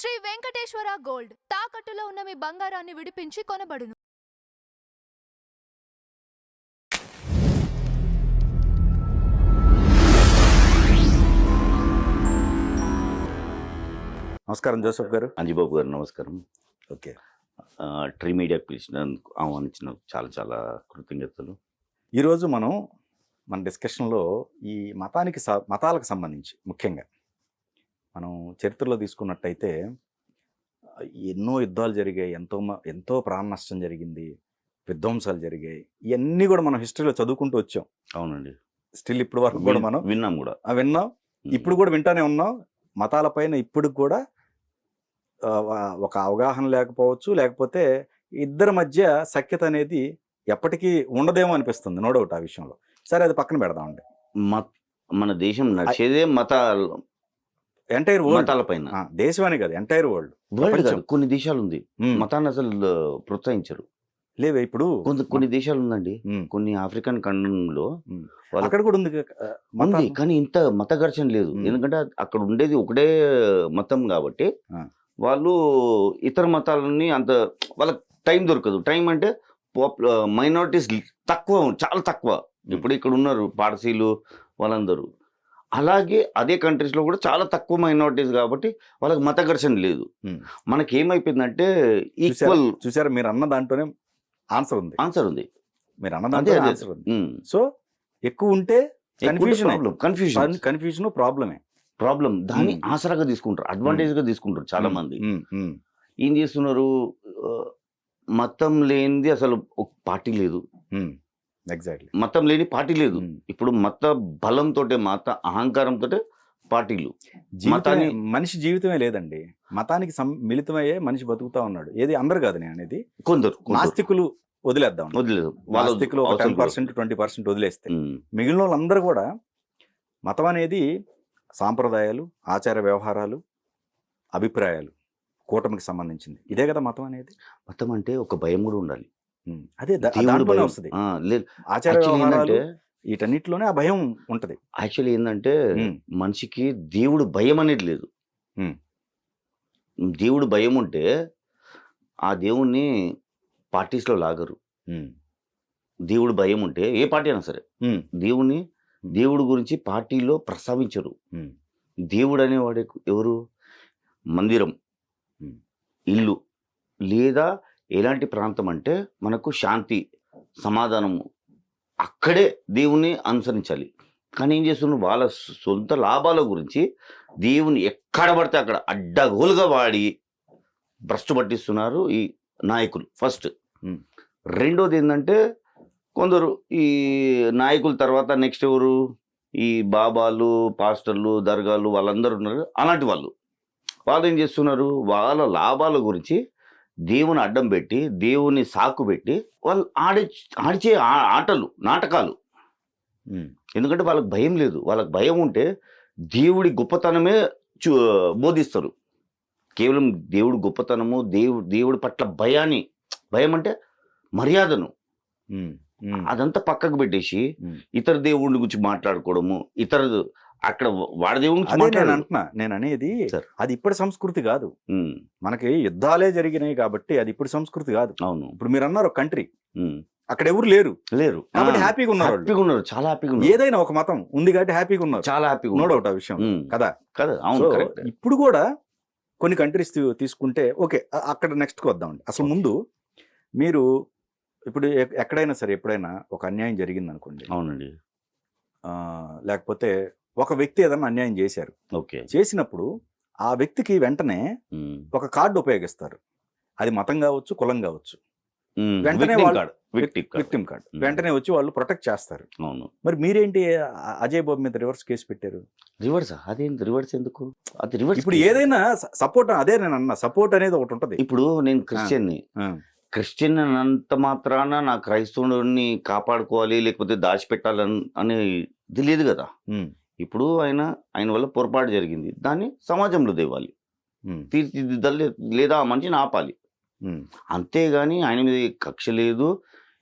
Shri Venkateswara gold తాకట్టులో ఉన్న మీ బంగారాన్ని విడిపించి కొనబడును. నమస్కారం జోసెఫ్ గారు. అంజిబాబు గారు నమస్కారం. ఓకే, ట్రీ మీడియాకి పిలిచినందుకు ఆహ్వానించిన చాలా చాలా కృతజ్ఞతలు. ఈరోజు మన డిస్కషన్లో ఈ మతాలకు సంబంధించి ముఖ్యంగా మనం చరిత్రలో తీసుకున్నట్టయితే ఎన్నో యుద్ధాలు జరిగాయి, ఎంతో ప్రాణ నష్టం జరిగింది, విధ్వంసాలు జరిగాయి. ఇవన్నీ కూడా మనం హిస్టరీలో చదువుకుంటూ వచ్చాం. అవునండి, స్టిల్ ఇప్పటి వరకు కూడా మనం విన్నాం కూడా విన్నాం, ఇప్పుడు కూడా వింటానే ఉన్నాం. మతాలపైన ఇప్పుడు కూడా ఒక అవగాహన లేకపోవచ్చు, లేకపోతే ఇద్దరి మధ్య సఖ్యత అనేది ఎప్పటికీ ఉండదేమో అనిపిస్తుంది. నో డౌట్ ఆ విషయంలో. సరే, అది పక్కన పెడదామండి. మన దేశం నడిచేదే ఎంటైర్ వరల్డ్ మతాలపైన. దేశం అనే కాదు, ఎంటైర్ వరల్డ్. కొన్ని దేశాలు ఉంది మతాన్ని అసలు ప్రోత్సహించరు. లేవే ఇప్పుడు కొన్ని దేశాలు ఉందండి, కొన్ని ఆఫ్రికన్ ఖండంలో అక్కడ కూడా ఉంది, కానీ ఇంత మత ఘర్షణ లేదు. ఎందుకంటే అక్కడ ఉండేది ఒకటే మతం కాబట్టి వాళ్ళు ఇతర మతాలని అంత వాళ్ళకి టైం దొరకదు. టైం అంటే మైనారిటీస్ తక్కువ, చాలా తక్కువ. ఇప్పుడు ఇక్కడ ఉన్నారు పార్సీలు వాళ్ళందరూ. అలాగే అదే కంట్రీస్ లో కూడా చాలా తక్కువ మైనారిటీస్ కాబట్టి వాళ్ళకి మత ఘర్షణ లేదు. మనకి ఏమైపోయిందంటే ఈక్వల్. చూసారా, మీరు అన్న దాంట్లోనే ఆన్సర్ ఉంది. మీరు అన్న దాంట్లో ఆన్సర్ ఉంది. సో ఎక్కువ ఉంటే కన్ఫ్యూజన్ ప్రాబ్లం దాన్ని ఆసరాగా తీసుకుంటారు, అడ్వాంటేజ్ గా తీసుకుంటారు చాలా మంది. ఏం చేస్తున్నారు, మతం లేనిది అసలు ఒక పార్టీ లేదు. ఎగ్జాక్ట్లీ, మతం లేని పార్టీ లేదు. ఇప్పుడు మత బలంతో, మత అహంకారంతో పార్టీలు. మనిషి జీవితమే లేదండి, మతానికి మిళితమయ్యే మనిషి బతుకుతా ఉన్నాడు. ఏది అందరు కాదు నేను అనేది. కొందరు నాస్తికులు వదిలేద్దాం, నాస్తికులు ఒక 10%, 20% వదిలేస్తే మిగిలిన వాళ్ళందరూ కూడా మతం అనేది సాంప్రదాయాలు, ఆచార వ్యవహారాలు, అభిప్రాయాలు, కూటమికి సంబంధించింది. ఇదే కదా మతం అనేది. మతం అంటే ఒక భయం కూడా ఉండాలి. అదే దాంట్లోనే వస్తుంది. ఆచార వ్యవహారాలు వీటన్నిటిలోనే ఆ భయం ఉంటది. యాక్చువల్లీ ఏంటంటే మనిషికి దేవుడు భయం అనేది లేదు. దేవుడు భయం ఉంటే ఆ దేవుణ్ణి పార్టీస్ లో లాగరు. దేవుడు భయం ఉంటే ఏ పార్టీ అయినా సరే దేవుడు గురించి పార్టీలో ప్రస్తావించరు. దేవుడు అనేవాడు ఎవరు? మందిరం, ఇల్లు, లేదా ఎలాంటి ప్రాంతం అంటే మనకు శాంతి, సమాధానము, అక్కడే దేవుణ్ణి అనుసరించాలి. కానీ ఏం చేస్తున్నారు, వాళ్ళ సొంత లాభాల గురించి దేవుని ఎక్కడ పడితే అక్కడ అడ్డగోలుగా వాడి భ్రష్టు పట్టిస్తున్నారు ఈ నాయకులు. ఫస్ట్. రెండోది ఏంటంటే కొందరు ఈ నాయకుల తర్వాత నెక్స్ట్ ఎవరు, ఈ బాబాలు, పాస్టర్లు, దర్గాలు, వాళ్ళందరూ ఉన్నారు. అలాంటి వాళ్ళు ఏం చేస్తున్నారు, వాళ్ళ లాభాల గురించి దేవుని అడ్డం పెట్టి, దేవుని సాకు పెట్టి వాళ్ళు ఆడిచే ఆటలు, నాటకాలు. ఎందుకంటే వాళ్ళకి భయం లేదు. వాళ్ళకి భయం ఉంటే దేవుడి గొప్పతనమే బోధిస్తారు. కేవలం దేవుడి గొప్పతనము, దేవుడి పట్ల భయం అంటే మర్యాదను, అదంతా పక్కకు పెట్టేసి ఇతర దేవుడి గురించి మాట్లాడుకోవడము, అక్కడ వాడి దేవుడి నేను అనేది అది ఇప్పటి సంస్కృతి కాదు. మనకి యుద్ధాలే జరిగినాయి కాబట్టి అది ఇప్పుడు సంస్కృతి కాదు. అవును. ఇప్పుడు మీరు అన్నారు కంట్రీ, అక్కడ ఎవరు లేరు కాబట్టి హ్యాపీగా ఉన్నారు, చాలా హ్యాపీగా ఉన్నారు. ఏదైనా ఒక మతం ఉంది కాబట్టి హ్యాపీగా ఉన్నారు, చాలా హ్యాపీగా. నో డౌట్ ఆ విషయం కదా. అవును. ఇప్పుడు కూడా కొన్ని కంట్రీస్ తీసుకుంటే ఓకే, అక్కడ నెక్స్ట్కి వద్దామండి. అసలు ముందు మీరు ఇప్పుడు ఎక్కడైనా సరే ఎప్పుడైనా ఒక అన్యాయం జరిగింది అనుకోండి. అవునండి. లేకపోతే ఒక వ్యక్తి ఏదైనా అన్యాయం చేశారు, ఓకే, చేసినప్పుడు ఆ వ్యక్తికి వెంటనే ఒక కార్డు ఉపయోగిస్తారు. అది మతం కావచ్చు, కులం కావచ్చు. వెంటనే విక్టిమ్ కార్డ్ వెంటనే వచ్చి వాళ్ళు ప్రొటెక్ట్ చేస్తారు. అవును. మరి మీరేంటి అజయ్ బాబు మీద రివర్స్ కేసు పెట్టారు? రివర్స్ ఎందుకు? అది రివర్స్. ఇప్పుడు ఏదైనా సపోర్ట్, అదే నేను అన్న సపోర్ట్ అనేది ఒకటి ఉంటది. ఇప్పుడు నేను క్రిస్టియన్ అన్నంత మాత్రాన నా క్రైస్తవుడిని కాపాడుకోవాలి లేకపోతే దాచిపెట్టాలని అనేది లేదు కదా. ఇప్పుడు ఆయన వల్ల పొరపాటు జరిగింది, దాన్ని సమాజంలో తేవాలి, తీర్చిదిద్దాలి, లేదా ఆ మనిషిని ఆపాలి. అంతేగాని ఆయన మీద కక్ష లేదు.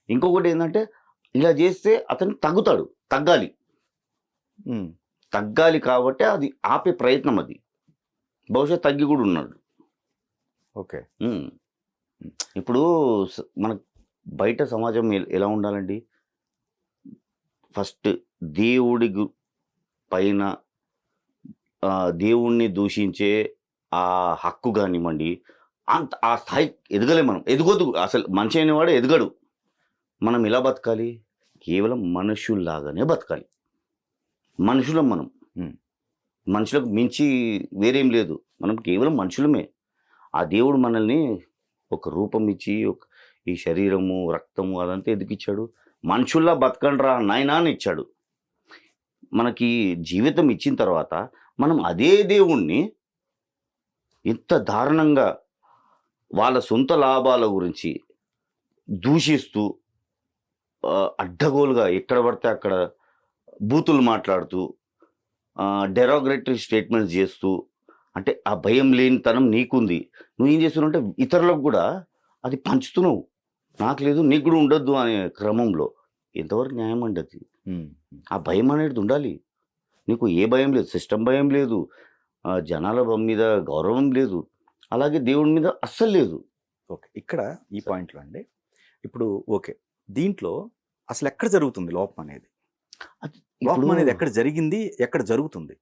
ఇంకొకటి ఏంటంటే ఇలా చేస్తే అతను తగ్గాలి కాబట్టి అది ఆపే ప్రయత్నం. అది బహుశా తగ్గి కూడా ఉన్నాడు. ఓకే. ఉమ్. ఇప్పుడు మన బయట సమాజం ఎలా ఉండాలండి? ఫస్ట్ దేవుడి పైన దేవుణ్ణి దూషించే ఆ హక్కు కానివ్వండి, అంత ఆ స్థాయి ఎదగలే మనం. ఎదగొద్దు, అసలు మనిషి అనేవాడు ఎదగడు. మనం ఎలా బతకాలి? కేవలం మనుషుల్లాగానే బతకాలి. మనుషులం మనం. మనుషులకు మించి వేరేం లేదు. మనం కేవలం మనుషులమే. ఆ దేవుడు మనల్ని ఒక రూపం ఇచ్చి ఈ శరీరము, రక్తము అదంతా ఎందుకు ఇచ్చాడు? మనుషుల్లా బతకండ్రా నాయనా అని ఇచ్చాడు. మనకి జీవితం ఇచ్చిన తర్వాత మనం అదే దేవుణ్ణి ఇంత దారుణంగా వాళ్ళ సొంత లాభాల గురించి దూషిస్తూ అడ్డగోలుగా ఎక్కడ పడితే అక్కడ బూతులు మాట్లాడుతూ డెరోగరేటరీ స్టేట్మెంట్స్ చేస్తూ, అంటే ఆ భయం లేనితనం నీకుంది, నువ్వేం చేస్తున్నావు అంటే ఇతరులకు కూడా అది పంచుతున్నావు. నాకు లేదు నీకు కూడా ఉండొద్దు అనే క్రమంలో ఎంతవరకు న్యాయం అండి అది? ఆ భయం అనేది ఉండాలి. నీకు ఏ భయం లేదు, సిస్టమ్ భయం లేదు, జనాల మీద గౌరవం లేదు, అలాగే దేవుడి మీద అస్సలు లేదు. ఓకే. ఇక్కడ ఈ పాయింట్లో అండి, ఇప్పుడు ఓకే, దీంట్లో అసలు ఎక్కడ జరుగుతుంది లోపం అనేది? లోపం అనేది ఎక్కడ జరిగింది, ఎక్కడ జరుగుతుంది?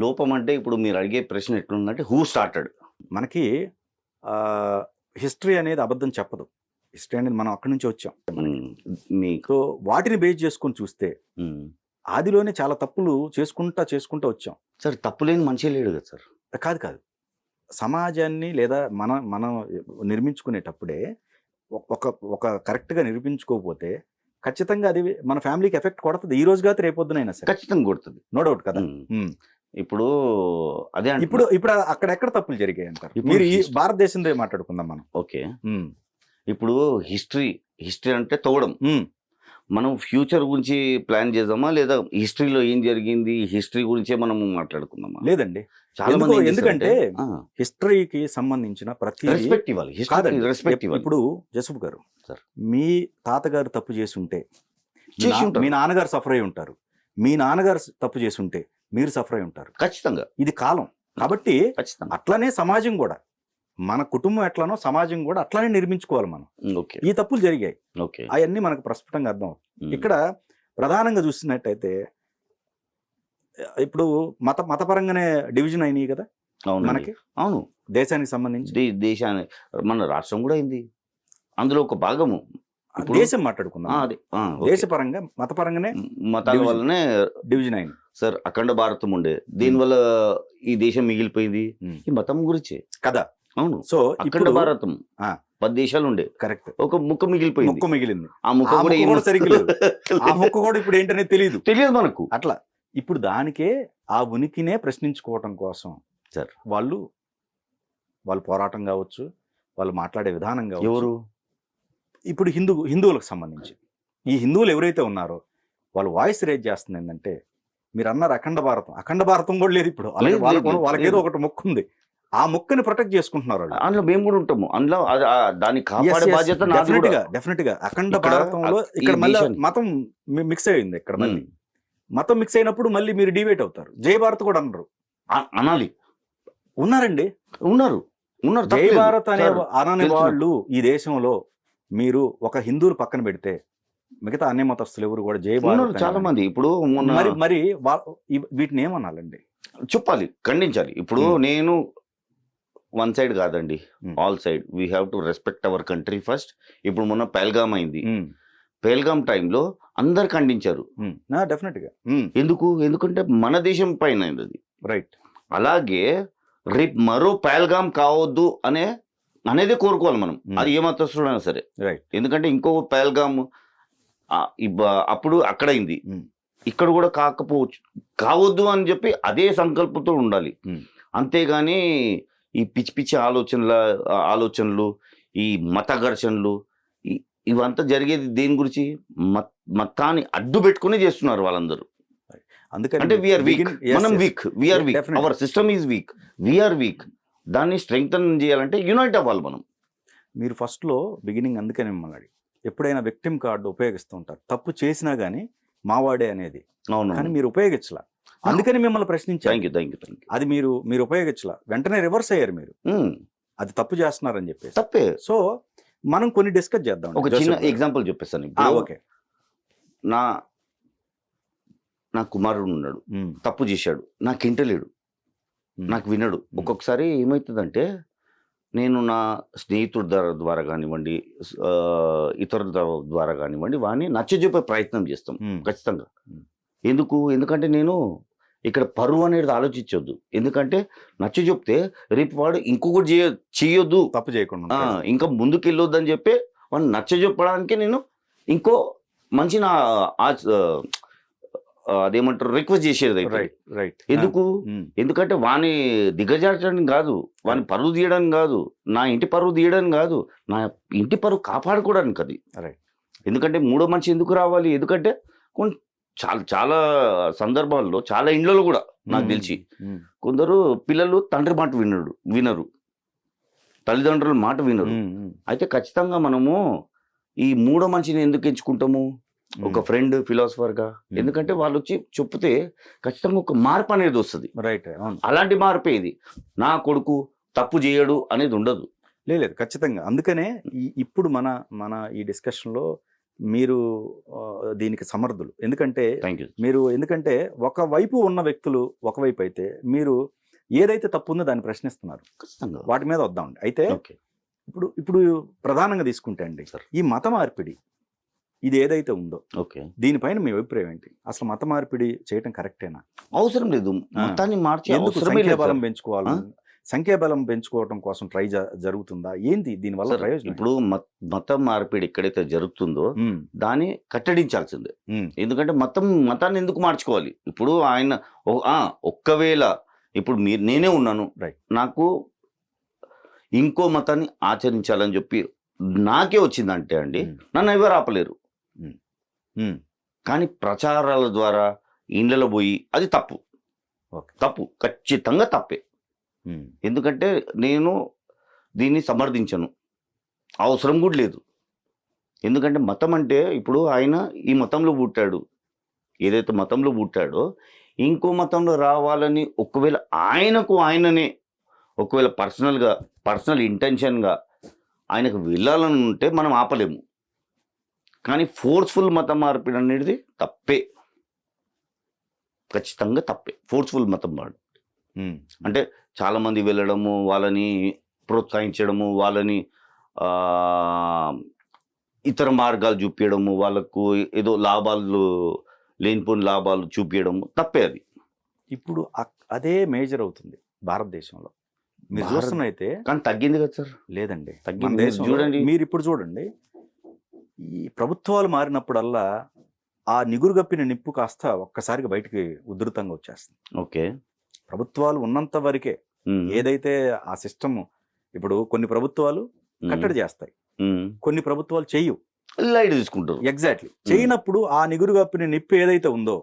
లోపం అంటే ఇప్పుడు మీరు అడిగే ప్రశ్న ఎట్లుందంటే హూ స్టార్టెడ్? మనకి హిస్టరీ అనేది అబద్ధం చెప్పదు. హిస్టరీ అనేది మనం అక్కడి నుంచి వచ్చాం. సో వాటిని బేస్ చేసుకొని చూస్తే ఆదిలోనే చాలా తప్పులు చేసుకుంటా వచ్చాం. సార్ తప్పు లేని మనిషి లేడు కదా సార్. కాదు, సమాజాన్ని లేదా మనం నిర్మించుకునేటప్పుడే ఒక కరెక్ట్గా నిర్మించుకోకపోతే ఖచ్చితంగా అది మన ఫ్యామిలీకి ఎఫెక్ట్ కొడుతుంది. ఈ రోజు కాదు రేపొద్దునైనా సరే ఖచ్చితంగా కొడుతుంది, నో డౌట్ కదా. ఇప్పుడు అదే ఇప్పుడు అక్కడెక్కడ తప్పులు జరిగాయి అంటారు? మీరు ఈ భారతదేశంలో మాట్లాడుకుందాం మనం. ఓకే. ఇప్పుడు హిస్టరీ అంటే తోవడం. మనం ఫ్యూచర్ గురించి ప్లాన్ చేద్దామా, లేదా హిస్టరీలో ఏం జరిగింది హిస్టరీ గురించే మనం మాట్లాడుకుందామా? లేదండి, చాలా మంది ఎందుకంటే హిస్టరీకి సంబంధించిన ప్రతి రెస్పెక్ట్ ఇవ్వాలి. రెస్పెక్ట్ ఇవ్వాలి. ఇప్పుడు జసూఫ్ గారు, సార్, మీ తాతగారు తప్పు చేసి ఉంటే మీ నాన్నగారు సఫర్ అయి ఉంటారు, మీ నాన్నగారు తప్పు చేసి ఉంటే మీరు సఫర్ అయి ఉంటారు. ఖచ్చితంగా ఇది కాలం కాబట్టి అట్లనే సమాజం కూడా, మన కుటుంబం ఎట్లనో సమాజం కూడా అట్లానే నిర్మించుకోవాలి మనం. ఈ తప్పులు జరిగాయి, అవన్నీ మనకు ప్రస్ఫుటంగా అర్థం. ఇక్కడ ప్రధానంగా చూసినట్టయితే ఇప్పుడు మతపరంగానే డివిజన్ అయినాయి కదా మనకి. అవును, దేశానికి సంబంధించి మన రాష్ట్రం కూడా అయింది, అందులో ఒక భాగము. దేశం మాట్లాడుకుందాం, దేశపరంగా మతపరంగానే మతాల వల్లనే డివిజన్ అయింది సార్. అఖండ భారతం ఉండే, దీనివల్ల ఈ దేశం మిగిలిపోయింది ఈ మతం గురించి కదా. అవును. సో అఖండ భారతం 10 దేశాలు ఉండే, కరెక్ట్, ఒక ముక్క మిగిలింది. ఆ ముక్క కూడా సరిగ్గా లేదు. ఆ ముక్క కూడా ఇప్పుడు ఏంటనేది తెలియదు మనకు. అట్లా ఇప్పుడు దానికే ఆ ఉనికినే ప్రశ్నించుకోవటం కోసం సార్ వాళ్ళు పోరాటం కావచ్చు, వాళ్ళు మాట్లాడే విధానం కావచ్చు. ఎవరు ఇప్పుడు హిందువులకు సంబంధించి ఈ హిందువులు ఎవరైతే ఉన్నారో వాళ్ళు వాయిస్ రేజ్ చేస్తుంది ఏంటంటే, మీరు అన్నారు అఖండ భారతం కూడా లేదు ఇప్పుడు. వాళ్ళకి ఏదో ఒకటి మొక్కు ఉంది, ఆ మొక్కని ప్రొటెక్ట్ చేసుకుంటున్నారు. అందులో మేము కూడా ఉంటాము, అందులో దాన్ని కాపాడే బాధ్యత డెఫినెట్ గా. అఖండ భారతంలో ఇక్కడ మళ్ళీ మతం మిక్స్ అయింది. ఇక్కడ మళ్ళీ మతం మిక్స్ అయినప్పుడు మళ్ళీ మీరు డిబేట్ అవుతారు. జై భారత్ కూడా అనాలి. ఉన్నారండి, ఉన్నారు. జై భారత్ అనని వాళ్ళు ఈ దేశంలో మీరు ఒక హిందువులు పక్కన పెడితే మిగతా అన్ని మతస్థులు ఎవరు కూడా జై భారత్ చాలా మంది. ఇప్పుడు మరి వీటిని ఏమనాలండి? చెప్పాలి, ఖండించాలి. ఇప్పుడు నేను వన్ సైడ్ కాదండి, all side. We have to respect our country first. ఇప్పుడు మొన్న పహల్గామ్ అయింది. పహల్గామ్ టైంలో అందరు ఖండించారు. డెఫినెట్ గా. ఎందుకంటే మన దేశం పైన అది. రైట్. అలాగే రేపు మరో పహల్గామ్ కావద్దు అనేది కోరుకోవాలి మనం, అది ఏ మతస్థుడైనా సరే. ఎందుకంటే ఇంకో పహల్గామ్ అప్పుడు అక్కడైంది, ఇక్కడ కూడా కావద్దు అని చెప్పి అదే సంకల్పంతో ఉండాలి. అంతేగాని ఈ పిచ్చి ఆలోచనలు, ఈ మత ఘర్షణలు, ఇవంతా జరిగేది దేని గురించి? మతాన్ని అడ్డు పెట్టుకుని చేస్తున్నారు వాళ్ళందరూ. అంటే వీఆర్ వీక్, మనం weak, we are weak, our system is weak, we are weak. దాన్ని స్ట్రెంగ్తన్ చేయాలంటే యునైట్ అవ్వాలి మనం. మీరు ఫస్ట్లో బిగినింగ్ అందుకని మిమ్మల్ని ఎప్పుడైనా విక్టిమ్ కార్డు ఉపయోగిస్తూ ఉంటారు, తప్పు చేసినా గానీ మావాడే అనేది. అవును, కానీ మీరు ఉపయోగించలా, అందుకని మిమ్మల్ని ప్రశ్నించారు. Thank you. అది మీరు ఉపయోగించలా, వెంటనే రివర్స్ అయ్యారు మీరు. అది తప్పు చేస్తున్నారని చెప్పేసి. తప్పే. సో మనం కొన్ని డిస్కస్ చేద్దాం. ఒక చిన్న ఎగ్జాంపుల్ చెప్పేస్తాను. ఓకే. నా నా కుమారుడు ఉన్నాడు, తప్పు చేశాడు, నాకు ఇంటలేడు, నాకు వినడు. ఒక్కొక్కసారి ఏమవుతుందంటే నేను నా స్నేహితుడి ద్వారా కానివ్వండి, ఇతరుల ద్వారా కానివ్వండి, వాడిని నచ్చజెప్పే ప్రయత్నం చేస్తాం ఖచ్చితంగా. ఎందుకంటే నేను ఇక్కడ పరువు అనేది ఆలోచించొద్దు. ఎందుకంటే నచ్చజెప్తే రేపు వాడు ఇంకొకటి చేయొద్దు, తప్పు చేయకుండా ఇంకా ముందుకు వెళ్ళొద్దు అని చెప్పి వాడిని నచ్చజెప్పడానికి నేను ఇంకో మంచి నా అదేమంటారు రిక్వెస్ట్ చేసేది. రైట్. ఎందుకంటే వాని దిగజార్చడానికి కాదు, వాని పరువు తీయడానికి కాదు, నా ఇంటి పరువు తీయడానికి కాదు, నా ఇంటి పరువు కాపాడుకోవడానికి అది. ఎందుకంటే మూడో మనిషి ఎందుకు రావాలి? ఎందుకంటే చాలా చాలా సందర్భాల్లో చాలా ఇండ్లలో కూడా నాకు తెలిసి కొందరు పిల్లలు తండ్రి మాట వినరు, తల్లిదండ్రుల మాట వినరు. అయితే ఖచ్చితంగా మనము ఈ మూడో మనిషిని ఎందుకు ఎంచుకుంటాము? ఒక ఫ్రెండ్, ఫిలాసఫర్ గా. ఎందుకంటే వాళ్ళు వచ్చి చెప్తే ఖచ్చితంగా ఒక మార్పు అనేది వస్తుంది. రైట్. అలాంటి మార్పే ఇది. నా కొడుకు తప్పు చేయడు అనేది ఉండదు. లేదు, ఖచ్చితంగా. అందుకనే ఇప్పుడు మన ఈ డిస్కషన్ లో మీరు దీనికి సమర్థులు. ఎందుకంటే ఎందుకంటే ఒకవైపు ఉన్న వ్యక్తులు ఒకవైపు అయితే మీరు ఏదైతే తప్పు ఉందో దాన్ని ప్రశ్నిస్తున్నారు. వాటి మీద వద్దామండి. అయితే ఇప్పుడు ప్రధానంగా తీసుకుంటే అండి, ఈ మత మార్పిడి ఇది ఏదైతే ఉందో దీనిపైన మీ అభిప్రాయం ఏంటి? అసలు మత మార్పిడి చేయటం కరెక్టేనా? అవసరం లేదు. మతాన్ని మార్చి సంఖ్యాబలం పెంచుకోవాలి, సంఖ్యాబలం పెంచుకోవడం కోసం ట్రై జరుగుతుందా? ఏంటి దీనివల్ల ప్రయోజనం? ఇప్పుడు మతం మార్పిడి ఎక్కడైతే జరుగుతుందో దాన్ని కట్టడించాల్సిందే. ఎందుకంటే మతాన్ని ఎందుకు మార్చుకోవాలి? ఇప్పుడు ఆయన ఒక్కవేళ ఇప్పుడు నేనే ఉన్నాను, నాకు ఇంకో మతాన్ని ఆచరించాలని చెప్పి నాకే వచ్చిందంటే అండి, నన్ను ఎవరు ఆపలేరు. కానీ ప్రచారాల ద్వారా ఇండ్లలో పోయి అది తప్పు, ఖచ్చితంగా తప్పే. ఎందుకంటే నేను దీన్ని సమర్థించను, అవసరం కూడా లేదు. ఎందుకంటే మతం అంటే ఇప్పుడు ఆయన ఈ మతంలో పుట్టాడు, ఏదైతే మతంలో పుట్టాడో ఇంకో మతంలో రావాలని ఒకవేళ ఆయననే ఒకవేళ పర్సనల్ ఇంటెన్షన్గా ఆయనకు వెళ్ళాలని ఉంటే మనం ఆపలేము. కానీ ఫోర్స్ఫుల్ మత మార్పిడి అనేది తప్పే, ఖచ్చితంగా తప్పే. ఫోర్స్ఫుల్ మతం మార్పిడి అంటే చాలామంది వెళ్ళడము, వాళ్ళని ప్రోత్సహించడము, వాళ్ళని ఇతర మార్గాలు చూపించడము, వాళ్ళకు ఏదో లేనిపోని లాభాలు చూపించడము తప్పే అది. ఇప్పుడు అదే మేజర్ అవుతుంది భారతదేశంలో. మీరు చూస్తున్నైతే. కానీ తగ్గింది కదా సార్? లేదండి, తగ్గింది. చూడండి, మీరు ఇప్పుడు చూడండి, ఈ ప్రభుత్వాలు మారినప్పుడల్లా ఆ నిగురుగప్పిన నిప్పు కాస్త ఒక్కసారిగా బయటికి ఉధృతంగా వచ్చేస్తుంది. ప్రభుత్వాలు ఉన్నంత వరకే ఏదైతే ఆ సిస్టమ్, ఇప్పుడు కొన్ని ప్రభుత్వాలు కట్టడి చేస్తాయి, కొన్ని ప్రభుత్వాలు చెయ్యు, లైట్ తీసుకుంటారు. ఎగ్జాక్ట్లీ. చేయనప్పుడు ఆ నిగురుగప్పిన నిప్పు ఏదైతే ఉందో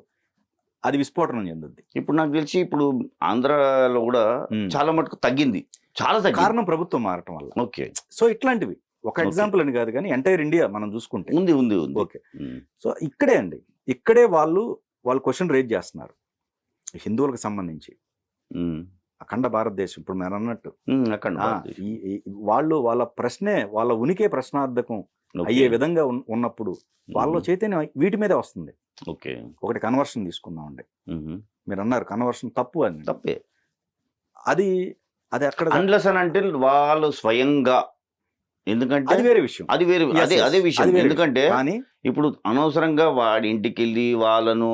అది విస్ఫోటనం చెందుద్ది. ఇప్పుడు నాకు తెలిసి ఇప్పుడు ఆంధ్రాలో కూడా చాలా మటుకు తగ్గింది, చాలా తగ్గింది. కారణం ప్రభుత్వం మారటం వల్ల. సో ఇట్లాంటివి ఒక ఎగ్జాంపుల్ అని కాదు, కానీ ఎంటైర్ ఇండియా మనం చూసుకుంటే ఉంది. ఓకే. సో ఇక్కడే వాళ్ళు క్వశ్చన్ రేజ్ చేస్తున్నారు హిందువులకు సంబంధించి. అఖండ భారతదేశం ఇప్పుడు మీరు అన్నట్టు వాళ్ళ ప్రశ్నే, వాళ్ళ ఉనికే ప్రశ్నార్థకం అయ్యే విధంగా ఉన్నప్పుడు వాళ్ళ చైతన్యం వీటి మీదే వస్తుంది. ఒకటి కన్వర్షన్ తీసుకుందామండి. మీరు అన్నారు కన్వర్షన్ తప్పు అని. తప్పే అది అక్కడ అంటే వాళ్ళు స్వయంగా, ఎందుకంటే అది వేరే విషయం, అదే విషయం. ఎందుకంటే ఇప్పుడు అనవసరంగా వాడి ఇంటికి వెళ్ళి వాళ్ళను